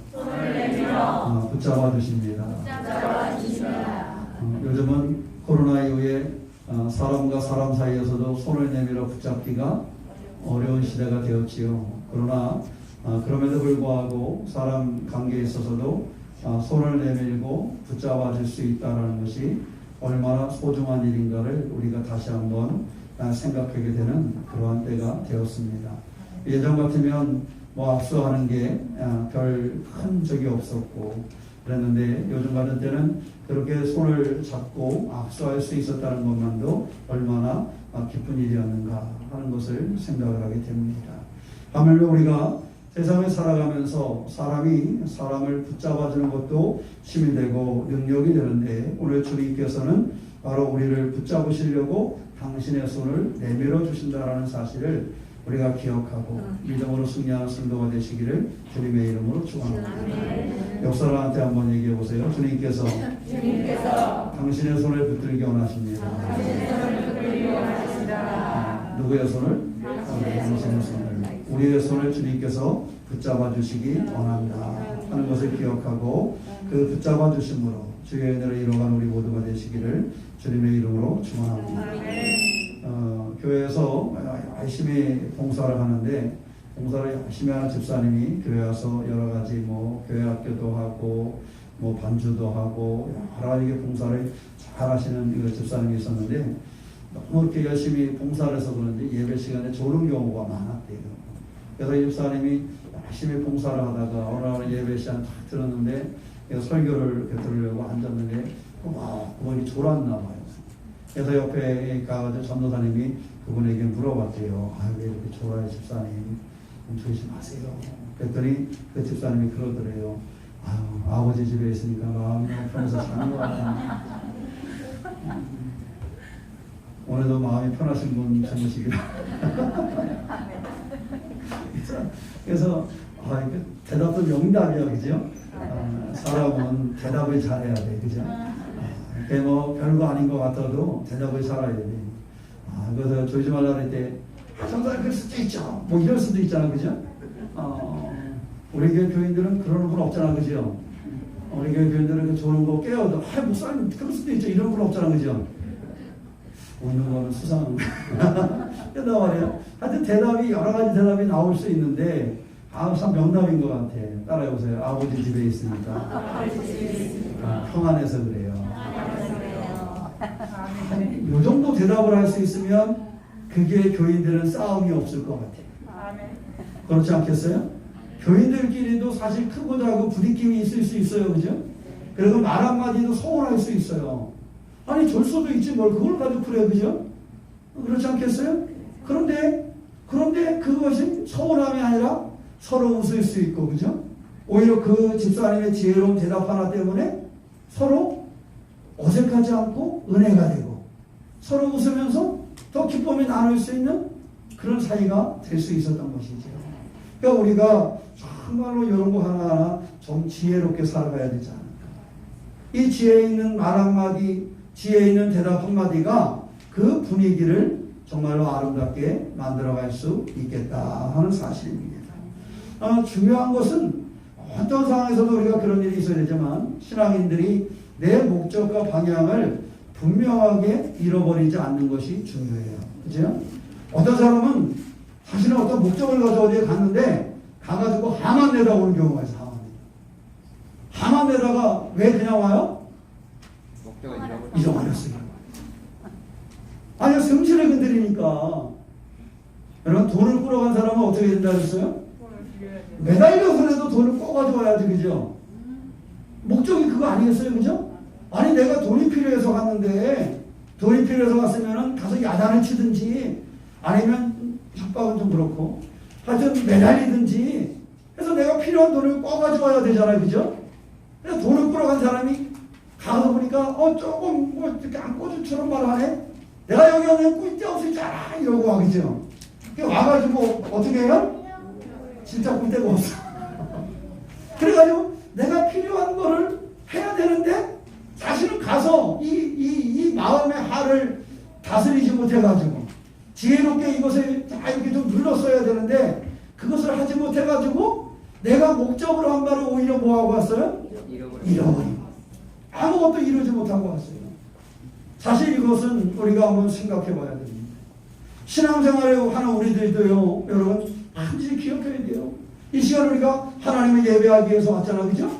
붙잡아 주십니다. 요즘은 코로나 이후에 사람과 사람 사이에서도 손을 내밀어 붙잡기가 어려운 시대가 되었지요. 그러나 그럼에도 불구하고 사람 관계에 있어서도 손을 내밀고 붙잡아 줄 수 있다는 것이 얼마나 소중한 일인가를 우리가 다시 한번 생각하게 되는 그러한 때가 되었습니다. 예전 같으면 악수하는 게 별 큰 적이 없었고 그랬는데, 요즘 같은 때는 그렇게 손을 잡고 악수할 수 있었다는 것만도 얼마나 기쁜 일이었는가 하는 것을 생각을 하게 됩니다. 하물며 우리가 세상을 살아가면서 사람이 사람을 붙잡아주는 것도 힘이 되고 능력이 되는데, 오늘 주님께서는 바로 우리를 붙잡으시려고 당신의 손을 내밀어 주신다라는 사실을 우리가 기억하고 믿음으로 승리하는 성도가 되시기를 주님의 이름으로 축원합니다. 옆 사람한테 한번 얘기해 보세요. 주님께서 당신의 손을 붙들기 원하십니다. 누구의 손을? 당신의 손을. 우리의 손을 주님께서 붙잡아 주시기 원한다 하는 것을 기억하고, 그 붙잡아 주심으로 주의 은혜를 이뤄가는 우리 모두가 되시기를 주님의 이름으로 축원합니다. 교회에서 열심히 봉사를 하는데, 봉사를 열심히 하는 집사님이 교회 와서 여러 가지 교회 학교도 하고 반주도 하고 여러 가지 봉사를 잘 하시는 집사님이 있었는데, 너무 이렇게 열심히 봉사를 해서 그런지 예배 시간에 졸은 경우가 많았대요. 그래서 이 집사님이 열심히 봉사를 하다가 어느 날 예배 시간 딱 들었는데, 설교를 들으려고 앉았는데 그분이 졸았나 봐요. 그래서 옆에 가가지고 전도사님이 그분에게 물어봤대요. 왜 이렇게 졸아요, 집사님? 조심하세요. 그랬더니 그 집사님이 그러더래요. 아버지 집에 있으니까 마음이 편해서 자는 것 같아요. 오늘도 마음이 편하신 분 주무시기를. 그래서 대답도 명답이야, 그죠? 사람은 대답을 잘해야 돼, 그죠? 별거 아닌 것 같아도 대답을 잘해야 돼. 그래서 조지 말라 그럴 때, 정말 그럴 수도 있죠. 이럴 수도 있잖아, 그죠? 우리 교회 교인들은 그러는 분 없잖아, 그죠? 우리 교회 교인들은 좋은 거 깨워도, 목사님 그럴 수도 있죠. 이런 분 없잖아, 그죠? 웃는 거는 수상한 거야. 그런단 말이야. 하여튼 대답이, 여러 가지 대답이 나올 수 있는데, 참 명답인 것 같아. 따라해보세요. 아버지 집에 있으니까. 평안해서 그래요. 이 정도 대답을 할 수 있으면 그게 교인들은 싸움이 없을 것 같아요. 그렇지 않겠어요? 교인들끼리도 사실 크고 작고 부딪힘이 있을 수 있어요. 그죠? 그리고 말 한마디도 서운할 수 있어요. 아니 졸 수도 있지 뭘 그걸 가지고 그래. 그죠? 그렇지 않겠어요? 그런데 그것이 서운함이 아니라 서로 웃을 수 있고, 그죠? 오히려 그 집사님의 지혜로운 대답 하나 때문에 서로 어색하지 않고 은혜가 되고, 서로 웃으면서 더 기쁨이 나눌 수 있는 그런 사이가 될 수 있었던 것이죠. 그러니까 우리가 정말로 이런 거 하나하나 좀 지혜롭게 살아가야 되지 않을까. 이 지혜 있는 말 한마디, 지혜 있는 대답 한마디가 그 분위기를 정말로 아름답게 만들어갈 수 있겠다 하는 사실입니다. 중요한 것은 어떤 상황에서도 우리가 그런 일이 있어야 되지만 신앙인들이 내 목적과 방향을 분명하게 잃어버리지 않는 것이 중요해요. 그죠? 어떤 사람은 자신은 어떤 목적을 가지고 어디에 갔는데 가가지고 하만 내다 오는 경우가 있어요. 하만 내다가 왜 그냥 와요?
목적을
잃어버렸어요. 아니 성실을 건드리니까. 여러분 돈을 끌어간 사람은 어떻게 된다 그랬어요? 매달려서라도 돈을 꺼가지고 와야지. 그죠? 목적이 그거 아니겠어요? 그죠? 아니 내가 돈이 필요해서 갔는데 돈이 필요해서 갔으면 가서 야단을 치든지 아니면 협박은 좀 그렇고 하여튼 매달리든지 해서 내가 필요한 돈을 꺼가지고 와야 되잖아요. 그죠? 그래서 돈을 끌어간 사람이 가서 보니까 조금 뭐 이렇게 안꼬주처럼 말하네. 내가 여기 오면 꿀데 없었잖아 이러고 와. 그죠? 와가지고 어떻게 해요? 진짜 꿀데가 없어. 그래가지고 내가 필요한 거를 해야 되는데 자신은 가서 이 마음의 하를 다스리지 못해가지고 지혜롭게 이것을 다 이렇게 좀 눌렀어야 되는데 그것을 하지 못해가지고 내가 목적으로 한 바를 오히려 뭐하고 왔어요? 잃어버리고 아무것도 이루지 못하고 왔어요. 사실 이것은 우리가 한번 생각해 봐야 됩니다. 신앙생활을 하는 우리들도요, 여러분 반드시 기억해야 돼요. 이 시간 우리가 하나님을 예배하기 위해서 왔잖아요. 그죠?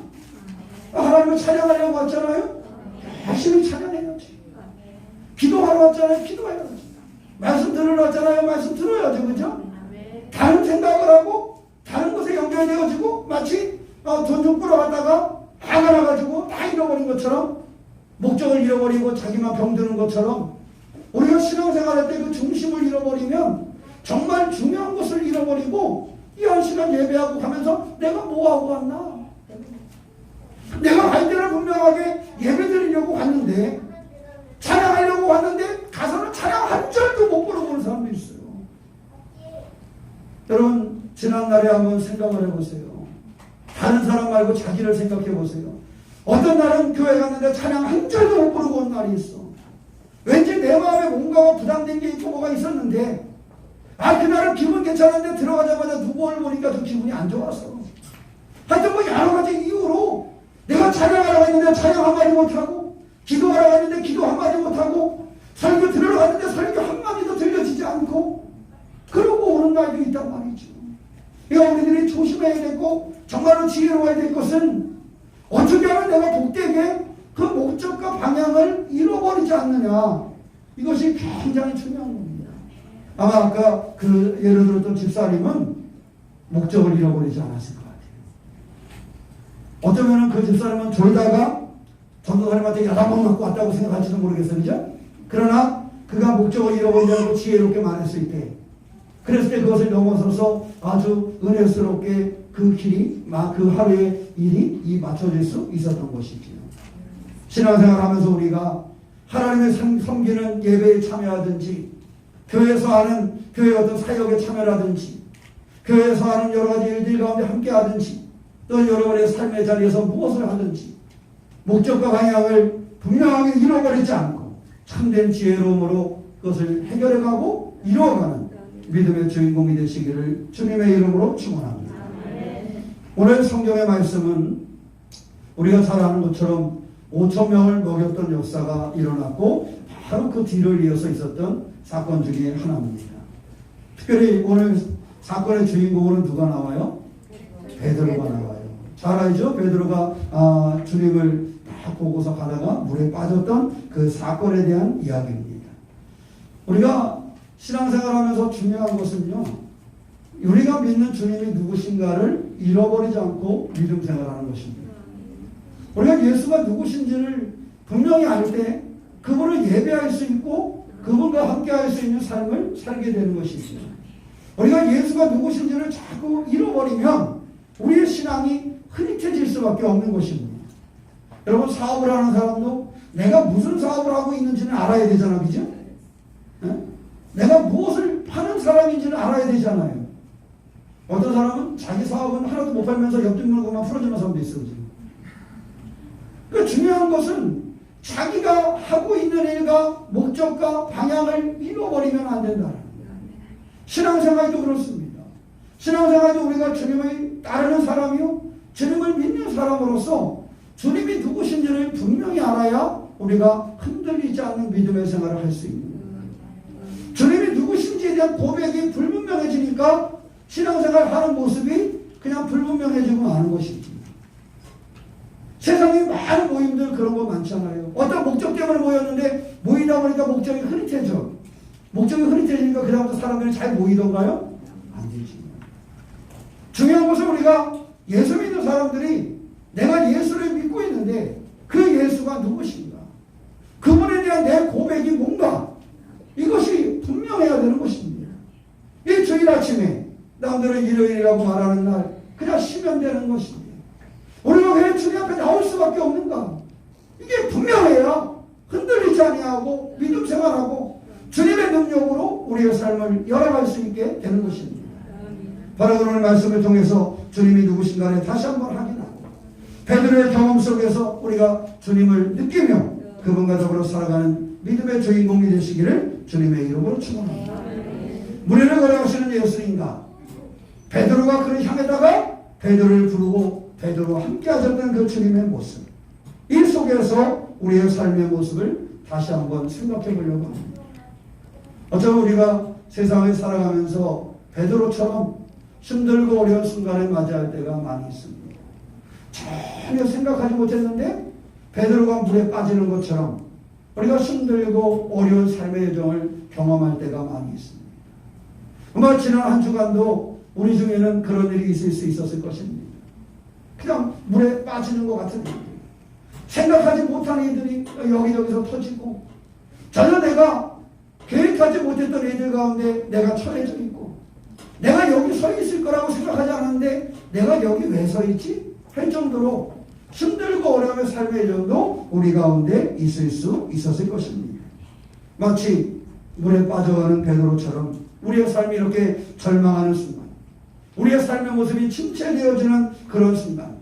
하나님을 찬양하려고 왔잖아요. 열심히 찬양해야지. 기도하러 왔잖아요. 기도해야지. 말씀 들으러 왔잖아요. 말씀 들어야죠. 그죠? 다른 생각을 하고 다른 것에 연결되어지고 마치 돈 좀 끌어갔다가 화가 나가지고 다 잃어버린 것처럼 목적을 잃어버리고 자기만 병드는 것처럼 우리가 신앙생활할 때 그 중심을 잃어버리면 정말 중요한 것을 잃어버리고 이 한 시간 예배하고 가면서 내가 뭐하고 왔나? 내가 갈 때는 분명하게 예배드리려고 왔는데 찬양하려고 왔는데 가서는 찬양 한 절도 못 부르고는 사람도 있어요. 여러분 지난날에 한번 생각을 해보세요. 다른 사람 말고 자기를 생각해 보세요. 어떤 날은 교회 갔는데 찬양 한 절도 못 부르고 온 날이 있어. 왠지 내 마음에 뭔가가 부담된 게 있고 뭐가 있었는데 그날은 기분 괜찮은데 들어가자마자 누구를 보니까 좀 기분이 안 좋았어. 하여튼 뭐 여러 가지 이유로 내가 찬양하러 갔는데 찬양 한마디 못하고 기도하러 갔는데 기도 한마디 못하고 설교 들으러 갔는데 설교 한마디도 들려지지 않고 그러고 오는 날도 있단 말이죠. 그러니까 우리들이 조심해야 되고 정말로 지혜로워야 될 것은 어떻게 하면 내가 복되게 그 목적과 방향을 잃어버리지 않느냐. 이것이 굉장히 중요한 겁니다. 아마 아까 그 예를 들었던 집사님은 목적을 잃어버리지 않았을 것 같아요. 어쩌면 그 집사님은 졸다가 전도사님한테 야단만 맞고 왔다고 생각할지도 모르겠어요. 그죠? 그러나 그가 목적을 잃어버리지 않고 지혜롭게 말했을 때 그랬을 때 그것을 넘어서서 아주 은혜스럽게 그 길이 그 하루의 일이 맞춰질 수 있었던 것이지요. 신앙생활 하면서 우리가 하나님의 섬기는 예배에 참여하든지 교회에서 하는 교회 어떤 사역에 참여라든지 교회에서 하는 여러 가지 일들 가운데 함께 하든지 또 여러분의 삶의 자리에서 무엇을 하든지 목적과 방향을 분명하게 잃어버리지 않고 참된 지혜로움으로 그것을 해결해가고 이루어가는 믿음의 주인공이 되시기를 주님의 이름으로 축원합니다. 오늘 성경의 말씀은 우리가 잘 아는 것처럼 5,000명을 먹였던 역사가 일어났고 바로 그 뒤를 이어서 있었던 사건 중에 하나입니다. 특별히 오늘 사건의 주인공으로는 누가 나와요? 베드로가 나와요. 잘 알죠? 베드로가 주님을 딱 보고서 가다가 물에 빠졌던 그 사건에 대한 이야기입니다. 우리가 신앙생활하면서 중요한 것은요, 우리가 믿는 주님이 누구신가를 잃어버리지 않고 믿음 생활하는 것입니다. 우리가 예수가 누구신지를 분명히 알 때 그분을 예배할 수 있고 그분과 함께 할 수 있는 삶을 살게 되는 것이죠. 우리가 예수가 누구신지를 자꾸 잃어버리면 우리의 신앙이 흐릿해질 수밖에 없는 것입니다. 여러분 사업을 하는 사람도 내가 무슨 사업을 하고 있는지는 알아야 되잖아. 그죠? 내가 무엇을 파는 사람인지는 알아야 되잖아요. 어떤 사람은 자기 사업은 하나도 못 팔면서 옆집 물건만 풀어주는 사람도 있어요. 그러니까 중요한 것은 자기가 하고 있는 일과 목적과 방향을 잃어버리면 안 된다는 거예요. 신앙생활도 그렇습니다. 신앙생활도 우리가 주님을 따르는 사람이요 주님을 믿는 사람으로서 주님이 누구신지를 분명히 알아야 우리가 흔들리지 않는 믿음의 생활을 할 수 있는 거예요. 주님이 누구신지에 대한 고백이 불분명해지니까 신앙생활 하는 모습이 그냥 불분명해지고 마는 것입니다. 세상에 많은 모임들 그런 거 많잖아요. 어떤 목적 때문에 모였는데 모이다 보니까 목적이 흐릿해져. 목적이 흐릿해지니까 그 다음부터 사람들이 잘 모이던가요? 안 되지. 중요한 것은 우리가 예수 믿는 사람들이 내가 예수를 믿고 있는데 그 예수가 누구신가? 그분에 대한 내 고백이 뭔가? 이것이 분명해야 되는 것입니다. 이 주일 아침에 남들은 일요일이라고 말하는 날 그냥 쉬면 되는 것입니다. 우리가 왜 주님 앞에 나올 수밖에 없는가? 이게 분명해야 흔들리지 아니하고 믿음 생활하고 주님의 능력으로 우리의 삶을 열어갈 수 있게 되는 것입니다. 바로 오늘 말씀을 통해서 주님이 누구신가를 다시 한번 확인하고 베드로의 경험 속에서 우리가 주님을 느끼며 그분과 더불어 살아가는 믿음의 주인공이 되시기를 주님의 이름으로 축원합니다. 무리를 걸어가시는 예수님과 베드로가 그를 향해다가 베드로를 부르고 베드로와 함께 하셨던 그 주님의 모습, 이 속에서 우리의 삶의 모습을 다시 한번 생각해 보려고 합니다. 어쩌면 우리가 세상을 살아가면서 베드로처럼 힘들고 어려운 순간을 맞이할 때가 많이 있습니다. 전혀 생각하지 못했는데 베드로가 물에 빠지는 것처럼 우리가 힘들고 어려운 삶의 여정을 경험할 때가 많이 있습니다. 아마 지난 한 주간도 우리 중에는 그런 일이 있을 수 있었을 것입니다. 그냥 물에 빠지는 것 같은 일들, 생각하지 못한 일들이 여기저기서 터지고 전혀 내가 계획하지 못했던 일들 가운데 내가 처해져 있고 내가 여기 서 있을 거라고 생각하지 않았는데 내가 여기 왜 서 있지? 할 정도로 힘들고 어려움의 삶의 여정도 우리 가운데 있을 수 있었을 것입니다. 마치 물에 빠져가는 베드로처럼 우리의 삶이 이렇게 절망하는 순간, 우리의 삶의 모습이 침체되어지는 그런 순간,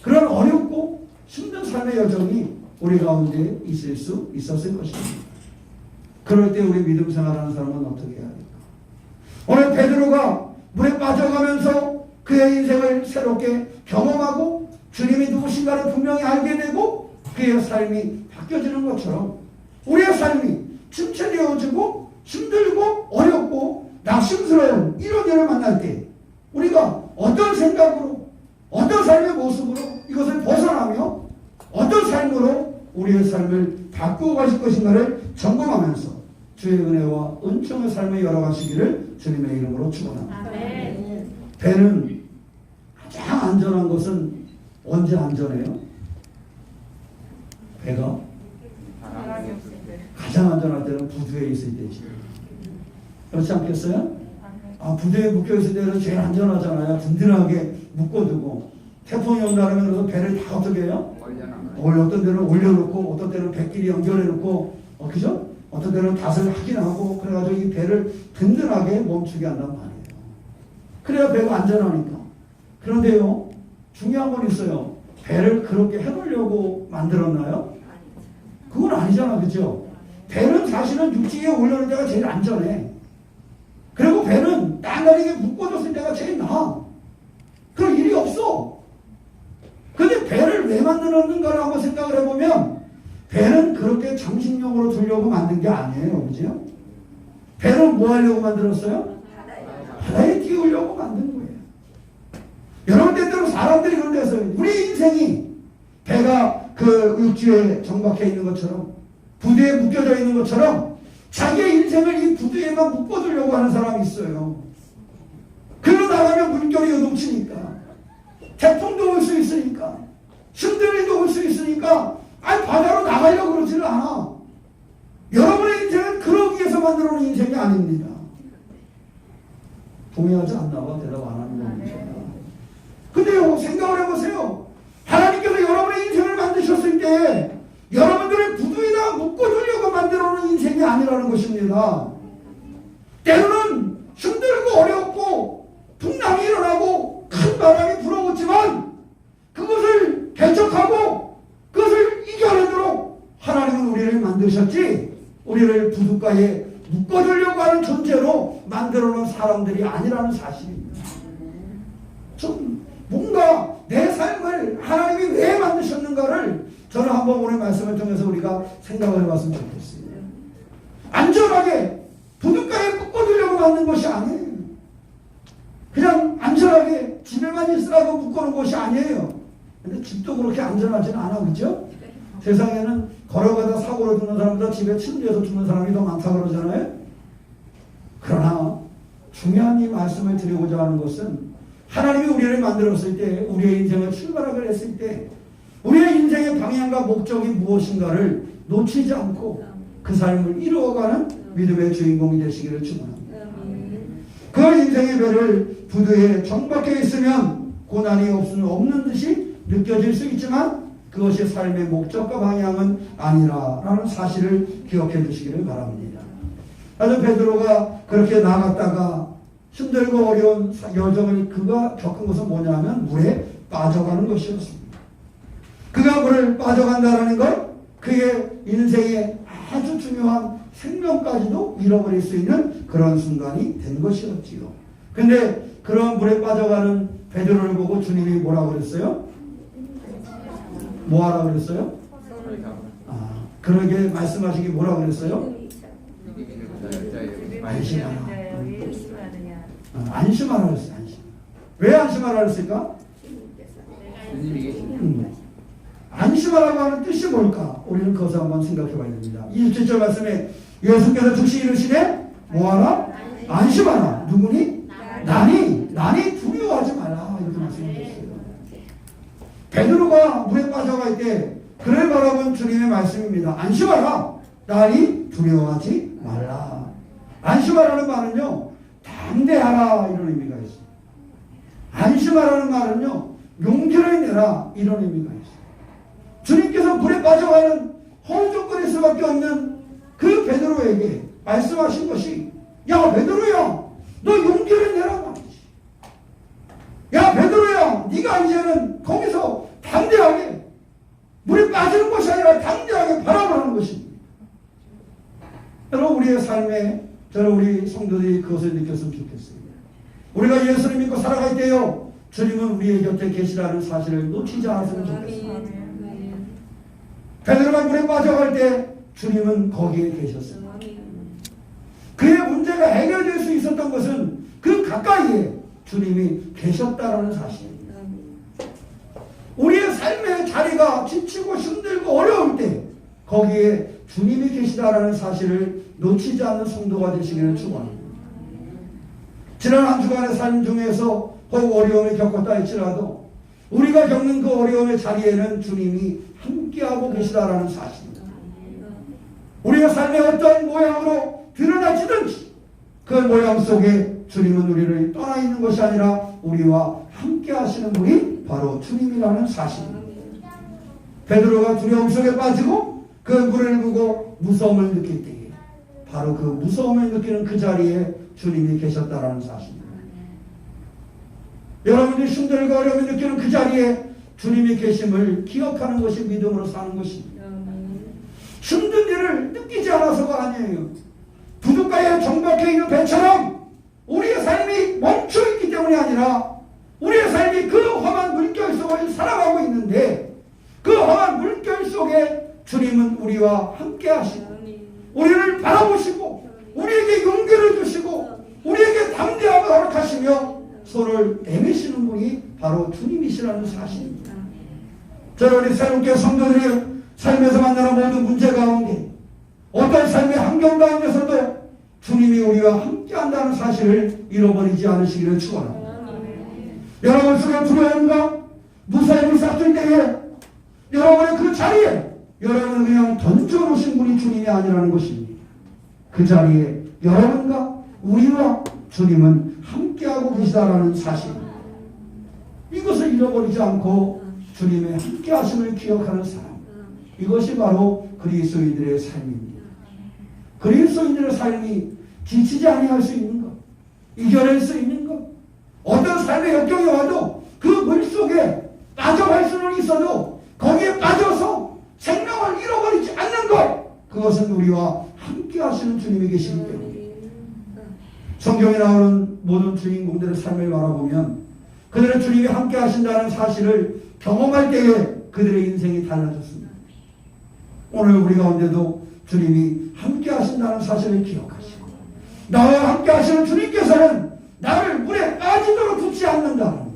그런 어렵고 힘든 삶의 여정이 우리 가운데 있을 수 있었을 것입니다. 그럴 때 우리 믿음 생활하는 사람은 어떻게 해야 할까? 오늘 베드로가 물에 빠져가면서 그의 인생을 새롭게 경험하고 주님이 누구신가를 분명히 알게 되고 그의 삶이 바뀌어지는 것처럼 우리의 삶이 침체되어지고 힘들고 어렵고 낙심스러운 이런 일을 만날 때 우리가 어떤 생각으로 어떤 삶의 모습으로 이것을 벗어나며 어떤 삶으로 우리의 삶을 바꾸어 가실 것인가를 점검하면서 주의 은혜와 은총의 삶을 열어가시기를 주님의 이름으로 축원합니다. 배는 가장 안전한 것은 언제 안전해요? 배가 가장 안전할 때는 부두에 있을 때지. 그렇지 않겠어요? 부두에 묶여있을 때는 제일 안전하잖아요. 든든하게 묶어두고 태풍이 온다면 그래서 배를 다 어떻게 해요? 어떤 데는 올려놓고 어떤 때는 배끼리 연결해놓고 그죠? 어떤 때는 닷을 하긴 하고 그래가지고 이 배를 든든하게 멈추게 한단 말이에요. 그래야 배가 안전하니까. 그런데요, 중요한 건 있어요. 배를 그렇게 해놓으려고 만들었나요? 그건 아니잖아, 그죠? 배는 사실은 육지에 올려놓은 데가 제일 안전해. 그리고 배는 땅가리게 묶어줬을 때가 제일 나아. 그런 일이 없어. 근데 배를 왜 만들었는가를 한번 생각을 해보면 배는 그렇게 장식용으로 두려고 만든 게 아니에요. 그죠? 배는 뭐 하려고 만들었어요? 바다에 띄우려고 만든 거예요. 여러분 때때로 사람들이 그런 데서 우리 인생이 배가 그 육지에 정박해 있는 것처럼 부두에 묶여져 있는 것처럼 자기의 인생을 이 부두에만 묶어두려고 하는 사람이 있어요. 그러고 나가면 물결이 요동치니까 태풍도 올 수 있으니까 힘든 일도 올 수 있으니까 바다로 나가려고 그러지는 않아. 여러분의 인생은 그러기 위해서 만들어 놓은 인생이 아닙니다. 동의하지 않나 봐. 대답 안 하는 겁니다. 근데요, 생각을 해보세요. 하나님께서 여러분의 인생을 만드셨을 때 여러분들의 부두에다 묶어두려고 만들어 놓은 인생이 아니라는 것입니다. 때로는 힘들고 어렵고 풍랑이 일어나고 큰 바람이 불어오지만 그것을 개척하고 그것을 이겨내도록 하나님은 우리를 만드셨지 우리를 부둣가에 묶어두려고 하는 존재로 만들어놓은 사람들이 아니라는 사실입니다. 좀 뭔가 내 삶 저는 한번 오늘 말씀을 통해서 우리가 생각을 해봤으면 좋겠어요. 안전하게 부둣가에 묶어두려고 만든 것이 아니에요. 그냥 안전하게 집에만 있으라고 묶어놓은 것이 아니에요. 근데 집도 그렇게 안전하지는 않아, 그죠? 세상에는 걸어가다 사고로 죽는 사람보다 집에 침대에서 죽는 사람이 더 많다 그러잖아요. 그러나 중요한 이 말씀을 드리고자 하는 것은 하나님이 우리를 만들었을 때, 우리의 인생을 출발하게 했을 때 우리의 인생의 방향과 목적이 무엇인가를 놓치지 않고 그 삶을 이루어가는 믿음의 주인공이 되시기를 축원합니다. 그 인생의 배를 부두에 정박해 있으면 고난이 없는 듯이 느껴질 수 있지만 그것이 삶의 목적과 방향은 아니라라는 사실을 기억해 주시기를 바랍니다. 아주 베드로가 그렇게 나갔다가 힘들고 어려운 여정을 그가 겪은 것은 뭐냐면 물에 빠져가는 것이었습니다. 그가 물을 빠져간다라는 것, 그의 인생의 아주 중요한 생명까지도 잃어버릴 수 있는 그런 순간이 된 것이었지요. 근데 그런 물에 빠져가는 베드로를 보고 주님이 뭐라고 그랬어요? 뭐 하라고 그랬어요? 그러게 말씀하시기 뭐라고 그랬어요? 안심하라. 안심하라 그랬어요. 안심. 왜 안심하라 그랬을까?
주님이 계십니다.
안심하라고 하는 뜻이 뭘까? 우리는 그것을 한번 생각해 봐야 됩니다. 27절 말씀에 예수께서 즉시 이르시되 뭐하라? 안심하라. 누구니? 나니 두려워하지 말라. 이렇게 말씀하셨어요. 베드로가 물에 빠져가 있대 그를 바라본 주님의 말씀입니다. 안심하라. 나니 두려워하지 말라. 안심하라는 말은요, 담대하라 이런 의미가 있어요. 안심하라는 말은요, 용기를 내라 이런 의미가 있어요. 주님께서 물에 빠져가는 허우적거릴 수밖에 없는 그 베드로에게 말씀하신 것이, 야 베드로야, 너 용기를 내라 말이지. 야 베드로야, 네가 이제는 거기서 담대하게 물에 빠지는 것이 아니라 담대하게 바라보는 것입니다. 여러분, 우리의 삶에 저는 우리 성도들이 그것을 느꼈으면 좋겠어요. 우리가 예수를 믿고 살아갈 때요, 주님은 우리의 곁에 계시라는 사실을 놓치지 않았으면 좋겠어요. 베드로가 물에 빠져갈 때 주님은 거기에 계셨어요. 그의 문제가 해결될 수 있었던 것은 그 가까이에 주님이 계셨다는 사실입니다. 우리의 삶의 자리가 지치고 힘들고 어려울 때 거기에 주님이 계시다라는 사실을 놓치지 않는 성도가 되시기를 축원합니다. 지난 한 주간의 삶 중에서 혹 어려움을 겪었다 할지라도 우리가 겪는 그 어려움의 자리에는 주님이 함께하고 계시다라는 사실입니다. 우리의 삶의 어떤 모양으로 드러나지든지 그 모양 속에 주님은 우리를 떠나 있는 것이 아니라 우리와 함께 하시는 분이 바로 주님이라는 사실입니다. 베드로가 두려움 속에 빠지고 그 물을 보고 무서움을 느낄 때에 바로 그 무서움을 느끼는 그 자리에 주님이 계셨다라는 사실입니다. 여러분들이 힘들고 어려움을 느끼는 그 자리에 주님이 계심을 기억하는 것이 믿음으로 사는 것입니다. 힘든 일을 느끼지 않아서가 아니에요. 부둣가에 정박해 있는 배처럼 우리의 삶이 멈춰있기 때문이 아니라 우리의 삶이 그 험한 물결 속을 살아가고 있는데 그 험한 물결 속에 주님은 우리와 함께 하시고 우리를 바라보시고 우리에게 용기를 주시고 우리에게 담대함을 허락하시며 손을 내미시는 분이 바로 주님이시라는 사실입니다. 저는 우리 새롭게 성도들이 삶에서 만나는 모든 문제 가운데 어떤 삶의 환경 가운데서도 주님이 우리와 함께 한다는 사실을 잃어버리지 않으시기를 축원합니다. 여러분 속에 두려움과 무서움이 싹들 때에 여러분의 그 자리에 여러분을 그냥 던져놓으신 분이 주님이 아니라는 것입니다. 그 자리에 여러분과 우리와 주님은 함께하고 계시다라는 사실입니다. 이것을 잃어버리지 않고 주님의 함께하심을 기억하는 사람, 이것이 바로 그리스도인들의 삶입니다. 그리스도인들의 삶이 지치지 아니할 수 있는 것, 이겨낼 수 있는 것, 어떤 삶의 역경이 와도 그 물속에 빠져갈 수는 있어도 거기에 빠져서 생명을 잃어버리지 않는 것, 그것은 우리와 함께 하시는 주님이 계시기 때문에 성경에 나오는 모든 주인공들의 삶을 바라보면 그들의 주님이 함께 하신다는 사실을 경험할 때에 그들의 인생이 달라졌습니다. 오늘 우리 가운데도 주님이 함께 하신다는 사실을 기억하시고 나와 함께 하시는 주님께서는 나를 물에 빠지도록 두지 않는다.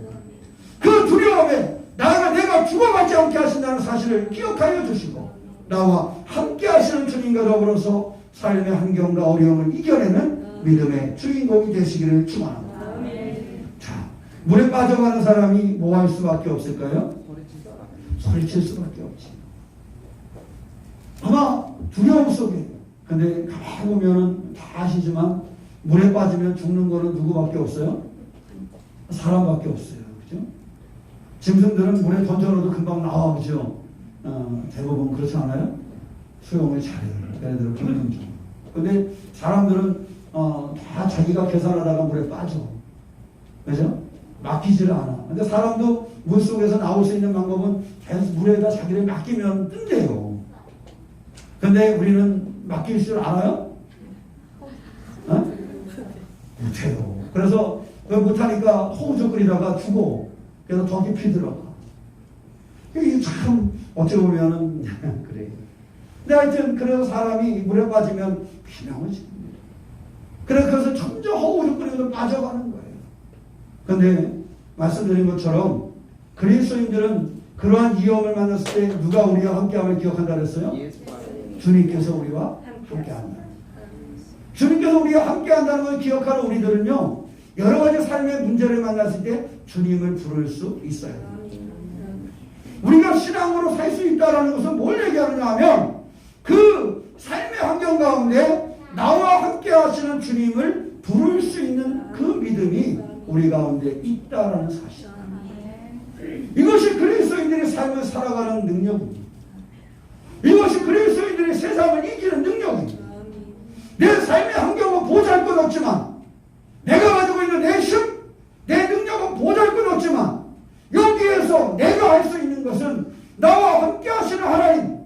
그 두려움에 내가 죽어가지 않게 하신다는 사실을 기억하여 주시고 나와 함께 하시는 주님과 더불어서 삶의 환경과 어려움을 이겨내는 믿음의 주인공이 되시기를 축원합니다. 자, 물에 빠져가는 사람이 뭐 할 수밖에 없을까요? 소리칠 수밖에 없지. 아마 두려움 속에. 근데 가만히 보면은 다 아시지만 물에 빠지면 죽는 거는 누구밖에 없어요? 사람밖에 없어요. 그죠? 짐승들은 물에 던져놓어도 금방 나와. 그죠? 대부분 그렇지 않아요? 수영을 잘해요. 예를 들어 김민중. 근데 사람들은 다 자기가 계산하다가 물에 빠져. 그죠? 맡기지를 않아. 근데 사람도 물 속에서 나올 수 있는 방법은 계속 물에다 자기를 맡기면 뜬대요. 근데 우리는 맡길 줄 알아요? 못해요. 그래서 못하니까 호우적 끓이다가 죽어. 그래서 더 깊이 들어가. 이게 참 어찌 보면은 그래. 근데 하여튼 그래서 사람이 물에 빠지면 비명을 지릅니다. 그래서 점점 허우적 끓이면서 빠져가는 거예요. 근데 말씀드린 것처럼 그리스도인들은 그러한 위험을 만났을 때 누가 우리와 함께함을 기억한다 그랬어요? 주님께서 우리와 함께한다. 주님께서 우리와 함께한다는 걸 기억하는 우리들은요, 여러 가지 삶의 문제를 만났을 때 주님을 부를 수 있어요. 우리가 신앙으로 살 수 있다는 것은 뭘 얘기하느냐 하면 그 삶의 환경 가운데 나와 함께 하시는 주님을 부를 수 있는 그 믿음이 우리 가운데 있다라는 사실. 이것이 그리스도인들의 삶을 살아가는 능력입니다. 이것이 그리스도인들의 세상을 이기는 능력입니다. 내 삶의 환경은 보잘것없지만 내가 가지고 있는 내 힘, 내 능력은 보잘것없지만 여기에서 내가 할 수 있는 것은 나와 함께 하시는 하나님,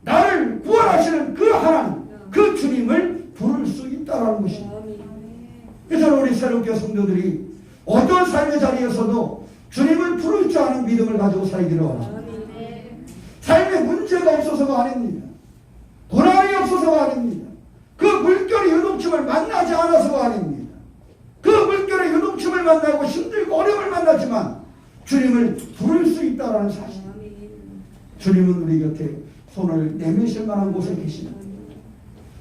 나를 구원하시는 그 하나님, 그 주님을 부를 수 있다는 것입니다. 그래서 우리 새롭게 성도들이 어떤 삶의 자리에서도 주님을 부를 줄 아는 믿음을 가지고 살기를 원합니다. 삶에 문제가 없어서가 아닙니다. 고난이 없어서가 아닙니다. 그 물결의 요동침을 만나지 않아서가 아닙니다. 그 물결의 요동침을 만나고 힘들고 어려움을 만나지만 주님을 부를 수 있다는 사실. 주님은 우리 곁에 손을 내미실 만한 곳에 계십니다.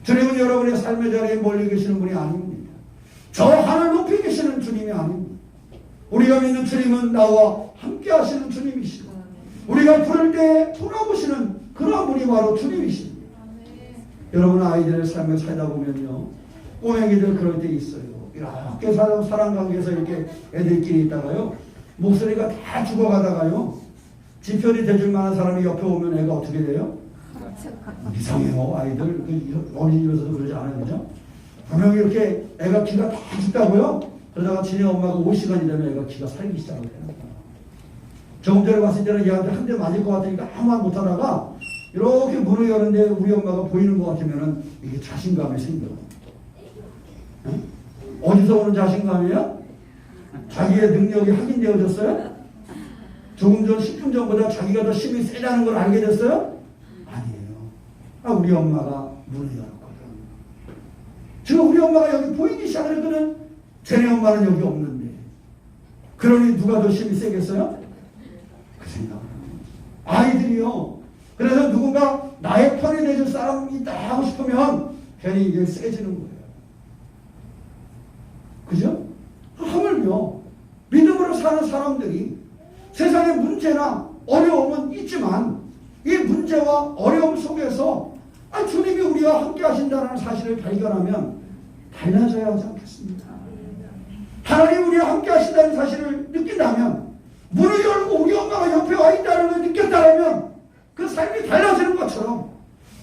주님은 여러분의 삶의 자리에 멀리 계시는 분이 아닙니다. 저 하늘 높이 계시는 주님이 아닙니다. 우리가 믿는 주님은 나와 함께 하시는 주님이시고 우리가 부를 때 돌아보시는 그런 분이 바로 주님이십니다. 여러분 아이들의 삶을 살다 보면요, 꼬맹이들 그럴 때 있어요. 이렇게 사람 관계에서 이렇게 애들끼리 있다가요, 목소리가 다 죽어가다가요, 지편이 돼줄 만한 사람이 옆에 오면 애가 어떻게 돼요? 이상해요. 아이들 어린이집에서도 그러지 않아요, 그죠? 분명히 이렇게 애가 기가 다 죽다고요. 그러다가 지네 엄마가 5시간이 되면 애가 기가 살기 시작을 해요. 조금 전에 봤을 때는 얘한테 한 대 맞을 것 같으니까 아무 말 못하다가 이렇게 문을 여는데 우리 엄마가 보이는 것 같으면은 이게 자신감이 생겨요. 응? 어디서 오는 자신감이에요? 자기의 능력이 확인되어졌어요? 조금 전 10분 전보다 자기가 더 힘이 세다는 걸 알게 됐어요? 아니에요. 우리 엄마가 문을 열었거든. 지금 우리 엄마가 여기 보이기 시작하거든. 쟤네 엄마는 여기 없는데. 그러니 누가 더 힘이 세겠어요? 그 생각을 합니다. 아이들이요. 그래서 누군가 나의 편이 되줄 사람이 있다 하고 싶으면 괜히 이게 세지는 거예요. 그죠? 하물며 믿음으로 사는 사람들이 세상의 문제나 어려움은 있지만 이 문제와 어려움 속에서 주님이 우리와 함께 하신다는 사실을 발견하면 달라져야 하지 않겠습니까? 하나님 우리와 함께 하신다는 사실을 느낀다면, 문을 열고 우리 엄마가 옆에 와 있다는 걸 느꼈다면 그 삶이 달라지는 것처럼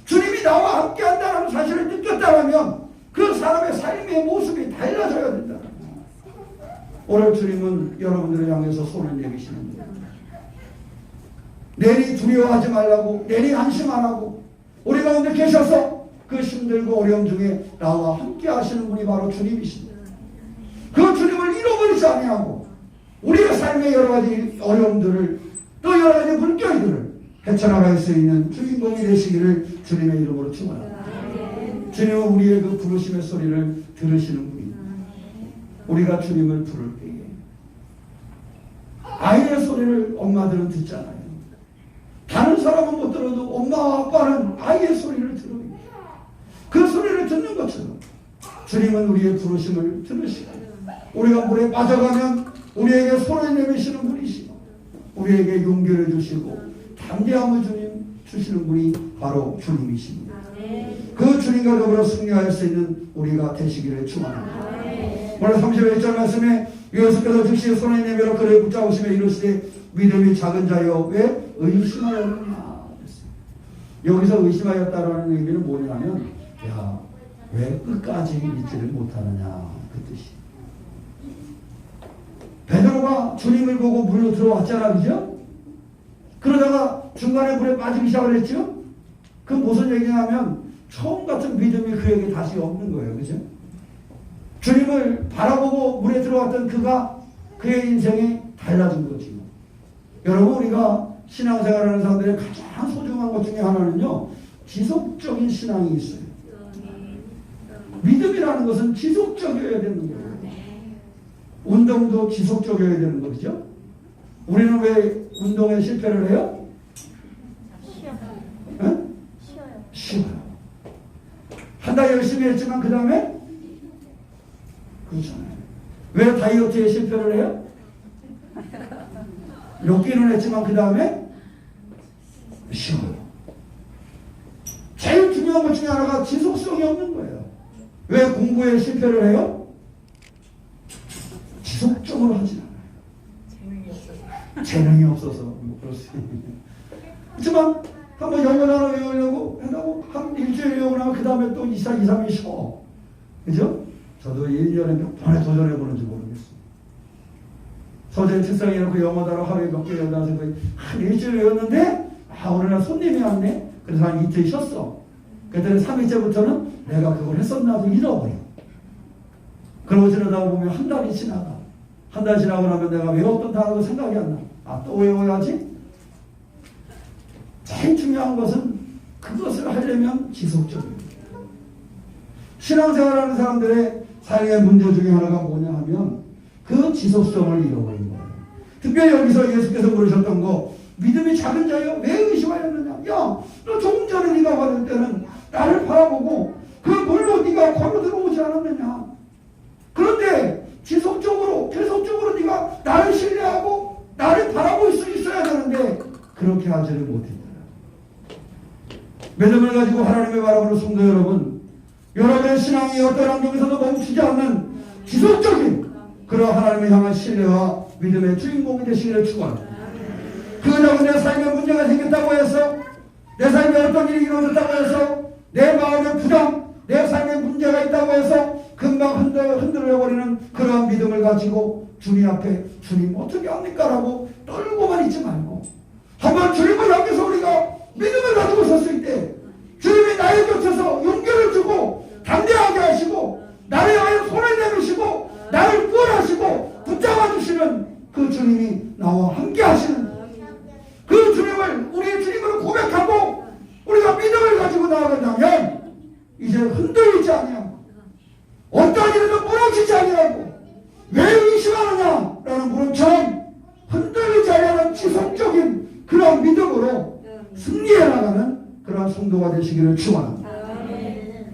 주님이 나와 함께 한다는 사실을 느꼈다면 그 사람의 삶의 모습이 달라져야 된다. 오늘 주님은 여러분들을 향해서 손을 내미시는 거예요. 내리 두려워하지 말라고, 내리 안심 안 하고 우리 가운데 계셔서 그 힘들고 어려움 중에 나와 함께 하시는 분이 바로 주님이십니다. 그 주님을 잃어버리지 아니하고 우리의 삶의 여러 가지 어려움들을 또 여러 가지 물결들을 헤쳐나갈 수 있는 주인공이 되시기를 주님의 이름으로 축원합니다. 주님은 우리의 그 부르심의 소리를 들으시는 분입니다. 우리가 주님을 부를 때에 아이의 소리를 엄마들은 듣잖아요. 다른 사람은 못 들어도 엄마와 아빠는 아이의 소리를 들어요. 그 소리를 듣는 것처럼 주님은 우리의 부르심을 들으시고 우리가 물에 빠져가면 우리에게 손을 내미시는 분이시고 우리에게 용기를 주시고 담대함을 주시는 분이 바로 주님이십니다. 그 주님과 더불어 승리할 수 있는 우리가 되시기를 축원합니다. 오늘 31절 말씀에 예수께서 즉시 손을 내밀어 그를 붙잡으시며 이르시되 믿음이 작은 자여 왜 의심하였느냐. 여기서 의심하였다라는 의미는 뭐냐면 야, 왜 끝까지 믿지를 못하느냐 그 뜻이. 베드로가 주님을 보고 물로 들어왔잖아, 그죠? 그러다가 중간에 물에 빠지기 시작을 했죠? 그 무슨 얘기냐면 처음 같은 믿음이 그에게 다시 없는 거예요, 그죠? 주님을 바라보고 물에 들어왔던 그가 그의 인생이 달라진 거지. 여러분, 우리가 신앙생활하는 사람들의 가장 소중한 것 중에 하나는요, 지속적인 신앙이 있어요. 믿음이라는 것은 지속적이어야 되는 거예요. 운동도 지속적이어야 되는 거죠. 우리는 왜 운동에 실패를 해요? 쉬워요. 한 달 열심히 했지만 그 다음에 그렇잖아요. 왜 다이어트에 실패를 해요? 몇 끼는 했지만 그 다음에 쉬워요. 제일 중요한 것 중에 하나가 지속성이 없는 거예요. 왜 공부에 실패를 해요? 지속적으로 하지 않아요. 재능이 없어서. 뭐 그럴 수 있는데. 그렇지만 한번 영어 단어 외우려고 한다고 한 일주일 외우고 나면 그 다음에 또 2, 3일 쉬어. 그죠? 저도 1년에 몇 번에 도전해보는지 모르겠어요. 서재 책상에 놓고 영어 단어 하루에 몇 개 외운다는 생각이 한 일주일 외웠는데 오늘 날 손님이 왔네. 그래서 한 이틀 쉬었어. 그랬더니 3일째부터는 내가 그걸 했었나도 잃어버려. 그러고 지나다 보면 한 달이 지나가. 한 달 지나고 나면 내가 외웠던 단어도 생각이 안 나. 또 외워야지. 제일 중요한 것은 그것을 하려면 지속적입니다. 신앙생활하는 사람들의 삶의 문제 중에 하나가 뭐냐 하면 그 지속성을 잃어버린 거예요. 특별히 여기서 예수께서 물으셨던 거, 믿음이 작은 자여 왜 의심하였느냐. 야, 너 조금 전에 네가 받을 때는 나를 바라보고 그 물로 네가 걸어 들어오지 않았느냐. 그런데 지속적으로 계속적으로 네가 나를 신뢰하고 나를 바라볼 수 있어야 되는데 그렇게 하지를 못했다. 믿음을 가지고 하나님의 바라보는 성도 여러분, 여러분의 신앙이 어떤 환경에서도 멈추지 않는 지속적인 그런 하나님을 향한 신뢰와 믿음의 주인공이 되시기를 축원합니다. 그러다고 내 삶에 문제가 생겼다고 해서, 내 삶에 어떤 일이 이루어졌다고 해서, 내 마음의 부담, 내 삶에 문제가 있다고 해서 금방 흔들려버리는 그러한 믿음을 가지고 주님 앞에 주님 어떻게 합니까? 라고 떨고만 있지 말고 한번 주님을 향해서 우리가 믿음을 가지고 섰을 때 주님이 나의 곁에서 용기를 주고 담대하게 하시고 나를 위하여 손을 내미시고 나를 구원하시고 붙잡아 주시는 그 주님이 나와 함께 하시는 그 주님을 우리의 주님으로 고백하고 우리가 믿음을 가지고 나아간다면 이제 흔들리지 아니하고 어떤 일에도 무너지지 아니하고 왜 의심하느냐라는 물음처럼 흔들리지 아니하는 지속적인 그런 믿음으로 승리해 나가는 그런 성도가 되시기를 축원합니다.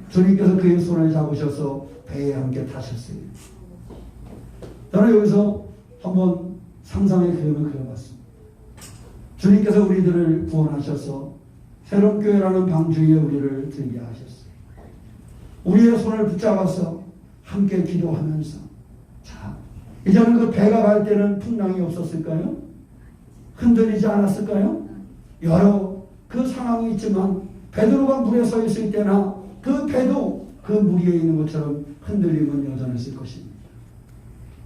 주님께서 그의 손을 잡으셔서 배에 함께 타셨어요. 저는 여기서 한번 상상의 그림을 그려봤습니다. 주님께서 우리들을 구원하셔서 새로운 교회라는 방주위에 우리를 들게 하셨어요. 우리의 손을 붙잡아서 함께 기도하면서, 자, 이제는 그 배가 갈 때는 풍랑이 없었을까요? 흔들리지 않았을까요? 여러 그 상황이 있지만 베드로가 물에 서 있을 때나 그 배도 그 물 위에 있는 것처럼 흔들림은 여전했을 것입니다.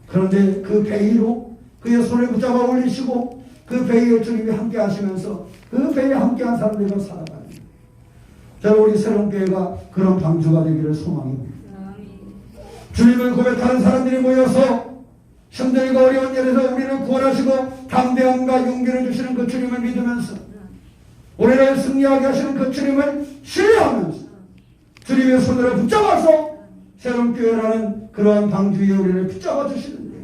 그런데 그 배 위로 그의 손을 붙잡아 올리시고 그 배에 주님이 함께 하시면서 그 배에 함께한 사람들과 살아가는, 저는 우리 새로운 교회가 그런 방주가 되기를 소망합니다. 주님을 고백하는 사람들이 모여서 힘들고 어려운 일에서 우리를 구원하시고 담대함과 용기를 주시는 그 주님을 믿으면서 우리를 승리하게 하시는 그 주님을 신뢰하면서 주님의 손으로 붙잡아서 새로운 교회라는 그러한 방주 위에 우리를 붙잡아 주시는데,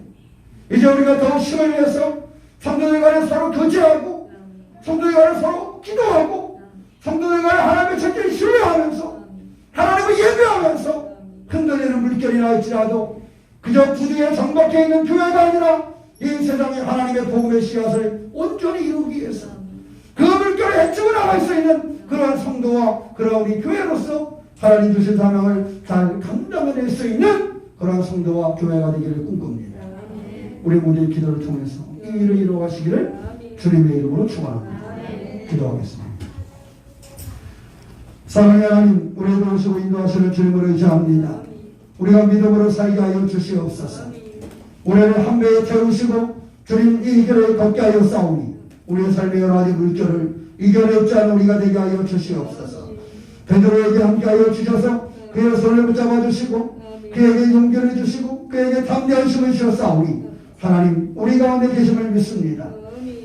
이제 우리가 더욱 힘을 내서 성도들 간에 서로 교제하고 성도들 간에 서로 기도하고 성도들 간에 하나님의 절대를 신뢰하면서 하나님을 예배하면서 흔들리는 물결이나 할지라도 그저 구두에 정박해 있는 교회가 아니라 이 세상에 하나님의 복음의 씨앗을 온전히 이루기 위해서 그 물결에 헤치고 나갈 수 있는 그러한 성도와 그러한 우리 교회로서 하나님 주신 사명을 잘 감당해낼 수 있는 그러한 성도와 교회가 되기를 꿈꿉니다. 우리 모두의 기도를 통해서 이 일을 이루어가시기를 주님의 이름으로 축원합니다. 기도하겠습니다. 사랑의 하나님, 우리를 도우시고 인도하시는 주님을 의지합니다. 우리가 믿음으로 살게 하여 주시옵소서. 우리를 한 배에 태우시고 주님 이 길을 걷게 하여 싸우니 우리의 삶의 여러 가지 물결을 이겨내지 않은 우리가 되게 하여 주시옵소서. 베드로에게 함께하여 주셔서 그의 손을 붙잡아 주시고 그에게 용기를 주시고 그에게 담대하심을 주셨사오니 하나님 우리 가운데 계심을 믿습니다.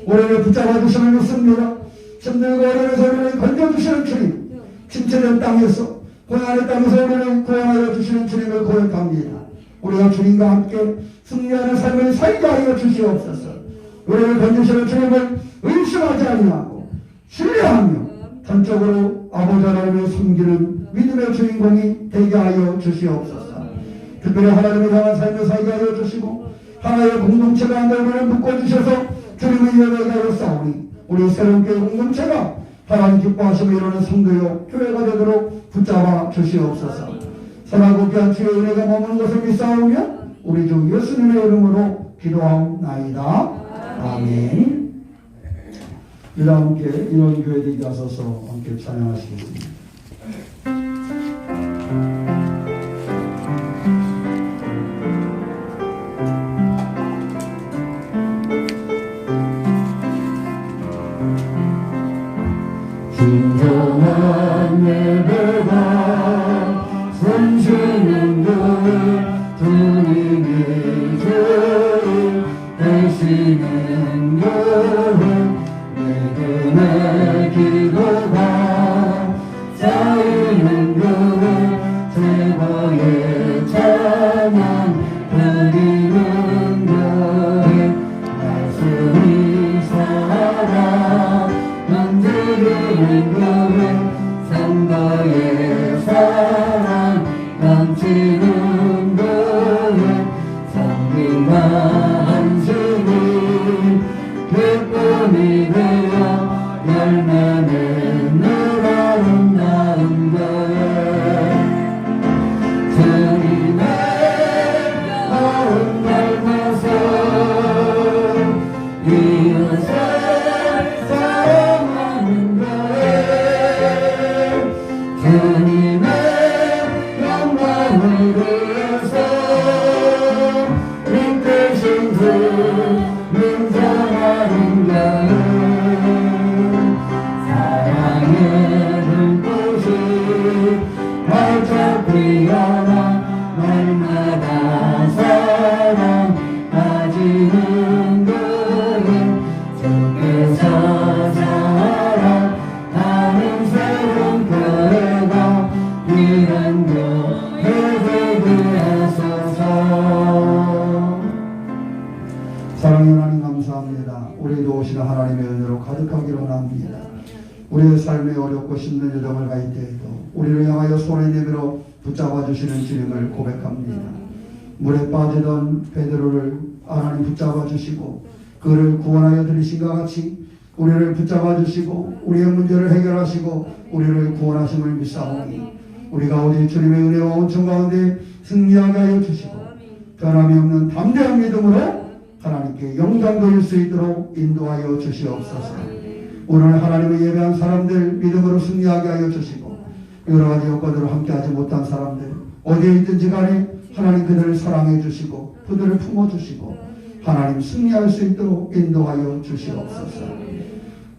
우리를 붙잡아 주심을 믿습니다. 힘들고 어려워서 우리를 건져주시는 주님, 침체된 땅에서 고난의 땅에서 우리를 구원하여 주시는 주님을 고백합니다. 우리가 주님과 함께 승리하는 삶을 살게 하여 주시옵소서. 우리를 건지시는 주님을 의심하지 아니하고 신뢰하며 전적으로 아버지 하나님을 섬기는 믿음의 주인공이 되게 하여 주시옵소서. 특별히 하나님을 향한 삶을 살게 하여 주시고 하나의 공동체가 한데 우리를 묶어주셔서 주님을 예배하게 하여 싸우니 우리 새로운 교회 공동체가 하나님 기뻐하시며 이루는 성도요 교회가 되도록 붙잡아 주시옵소서. 선하고 귀한 주의 은혜가 머무는 것을 믿사오며 우리 주 예수님의 이름으로 기도하옵나이다. 아멘. 우리와 함께 이런 교회 되게 하소서 함께 찬양하시겠습니다.
진정한 예배가 손쉬는 교회 주님이 주인 되시는 교회 믿음의 기도가 쌓이는 교회 최고의 찬양 드리는 교회 말씀이 살아 만들기는 교회 성도의 사랑 넘치는 교회 성리와 한심이 기쁨이 되어 열매 맺는 아름다운 교회 주님의 마음 닮아서 이웃을 사랑하는 교회 주님의 영광을 위해서 이끄신 주님 전하는 교회 사랑의 불꽃이 활짝 피어나 날마다 사랑 가지는 교회 주께서 자라나는 새로운 교회가 이런 교회 되게 하소서.
사랑의 하나님 감사합니다. 우리 도우시는 하나님의 은혜로 가득하기를 원합니다. 우리의 삶에 어렵고 힘든 여정을 갈 때에도 우리를 향하여 손을 내밀어 붙잡아 주시는 주님을 고백합니다. 물에 빠지던 베드로를 하나님 붙잡아 주시고 그를 구원하여 들이신 것 같이 우리를 붙잡아 주시고 우리의 문제를 해결하시고 우리를 구원하심을 믿사오니 우리 가운데 주님의 은혜와 온천 가운데 승리하게 하여 주시고 변함이 없는 담대한 믿음으로 하나님께 영광 돌릴 수 있도록 인도하여 주시옵소서. 오늘 하나님을 예배한 사람들 믿음으로 승리하게 하여 주시고 여러 가지 여건으로 함께하지 못한 사람들 어디에 있든지 간에 하나님 그들을 사랑해 주시고 그들을 품어주시고 하나님 승리할 수 있도록 인도하여 주시옵소서.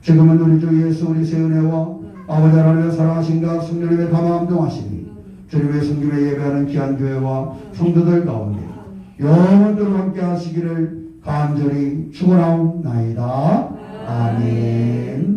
지금은 우리 주 예수 우리 새 은혜와 아버지 하나님의 사랑하심과 성령님의 감화함동하시니 주님의 성김에 예배하는 귀한 교회와 성도들 가운데 영원토록 함께 하시기를 간절히 축원하옵나이다. 아멘.